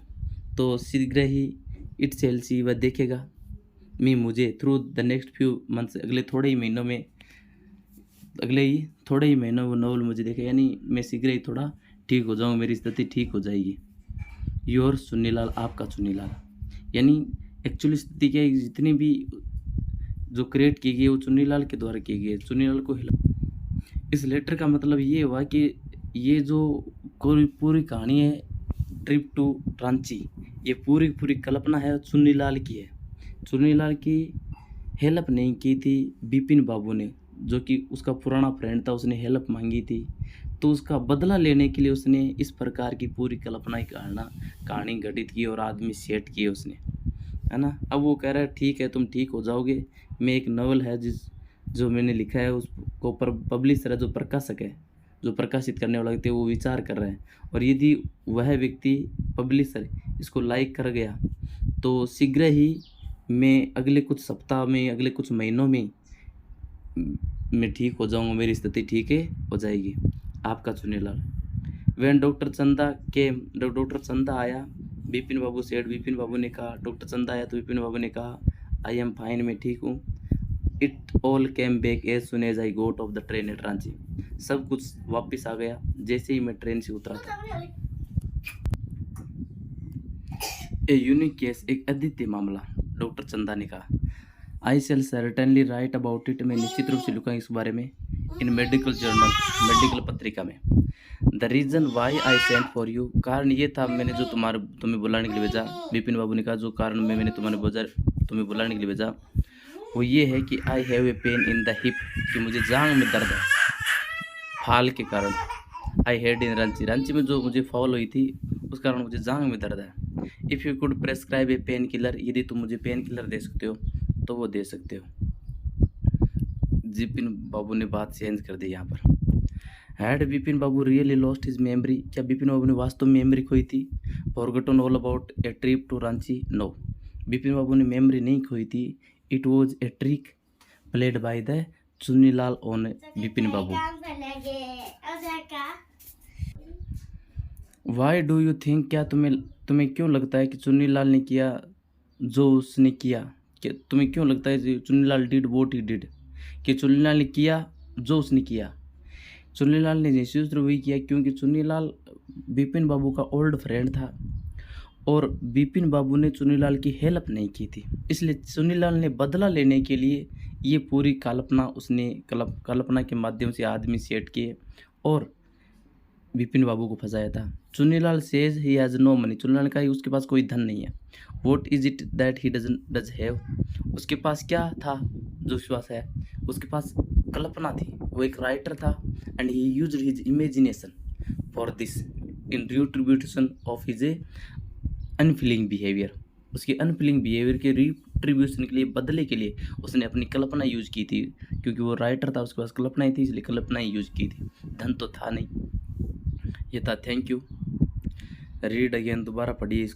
तो शीघ्र ही इट शैल सी, वह देखेगा, मी मुझे, through the next few months, अगले थोड़े ही महीनों वो नॉवल मुझे देखे, यानी मैं शीघ्र ही थोड़ा ठीक हो जाऊँ, मेरी स्थिति ठीक हो जाएगी। योर सुन्नीलाल, आपका चुन्नीलाल, यानी एक्चुअली स्थिति क्या है, जितनी भी जो क्रिएट की गई है वो चुन्नीलाल के द्वारा की गई है, चुन्नीलाल को हेल्प। इस लेटर का मतलब ये हुआ कि ये जो पूरी कहानी है ट्रिप टू रांची, ये पूरी कल्पना है चुन्नीलाल की है। चुन्नीलाल की हेल्प नहीं की थी बिपिन बाबू ने, जो कि उसका पुराना फ्रेंड था, उसने हेल्प मांगी थी, तो उसका बदला लेने के लिए उसने इस प्रकार की पूरी कहानी घटित की और आदमी सेट किए उसने, है ना। अब वो कह रहा है ठीक है तुम ठीक हो जाओगे, मैं एक नॉवल है जो मैंने लिखा है उसको पब्लिशर है, जो प्रकाशक है, जो प्रकाशित करने वाला व्यक्ति, वो विचार कर रहे हैं, और यदि वह व्यक्ति पब्लिशर इसको लाइक कर गया तो शीघ्र ही मैं अगले कुछ सप्ताह में, अगले कुछ महीनों में मैं ठीक हो जाऊंगा, मेरी स्थिति ठीक है हो जाएगी। आपका चुन्नीलाल। वैन डॉक्टर चंदा आया विपिन बाबू सेड, विपिन बाबू ने कहा। डॉक्टर चंदा आया तो विपिन बाबू ने कहा आई एम फाइन, मैं ठीक हूँ। It all came back as soon as I got off the train at Ranchi. सब कुछ वापस आ गया जैसे ही मैं ट्रेन से उतरा था। ए यूनिक केस, एक अद्वितीय मामला, डॉक्टर चंदा ने कहा। I shall certainly right about it, मैं निश्चित रूप से लिखूंगा इस बारे में इन मेडिकल जर्नल, मेडिकल पत्रिका में। The reason why I sent for you, कारण ये था मैंने जो तुम्हें बुलाने के लिए भेजा। विपिन बाबू ने कहा जो कारण मैंने तुम्हें बुलाने के लिए भेजा वो ये है कि I have a pain in the hip, कि मुझे जांग में दर्द है फाल के कारण। आई हेड इन रांची, रांची में जो मुझे फॉल हुई थी उस कारण मुझे जांग में दर्द है। If you could prescribe A pain killer, यदि तुम मुझे पेन किलर दे सकते हो तो वो दे सकते हो। विपिन बाबू ने बात चेंज कर दी यहाँ पर। Had Vipin Babu really lost his memory, क्या विपिन बाबू ने वास्तव में मेमोरी खोई थी? Forgotten all about a trip to Ranchi, no, Vipin Babu ने मेमोरी नहीं खोई थी। It was a trick played by the Chunnilal on Vipin Babu. Why do you think, क्या तुम्हें क्यों लगता है कि चुन्नीलाल ने किया जो उसने किया? कि तुम्हें क्यों लगता है कि Chunnilal did vote he did, कि चुन्नीलाल ने किया जो उसने किया? चुन्नीलाल ने निश्चित रूप वही किया क्योंकि चुन्नीलाल विपिन बाबू का ओल्ड फ्रेंड था और विपिन बाबू ने चुन्नीलाल की हेल्प नहीं की थी, इसलिए चुन्नीलाल ने बदला लेने के लिए ये पूरी कल्पना के माध्यम से आदमी सेट किए और विपिन बाबू को फंसाया था। Chunnilal says he has no money, Chunnilal ने कहा उसके पास कोई धन नहीं है। What is it that he does have, उसके पास क्या था जो विश्वास है? उसके पास कल्पना थी, वो एक राइटर था and he used his imagination for this in retribution of his unfailing behaviour. उसकी अनफीलिंग बिहेवियर के रिट्रीब्यूशन के लिए, बदले के लिए उसने अपनी कल्पना यूज की थी, क्योंकि वो राइटर था, उसके पास कल्पनाएं थी, इसलिए कल्पनाएं यूज की थी, धन तो था नहीं। ये था। Thank you. रीड अगेन, दोबारा पढ़िए।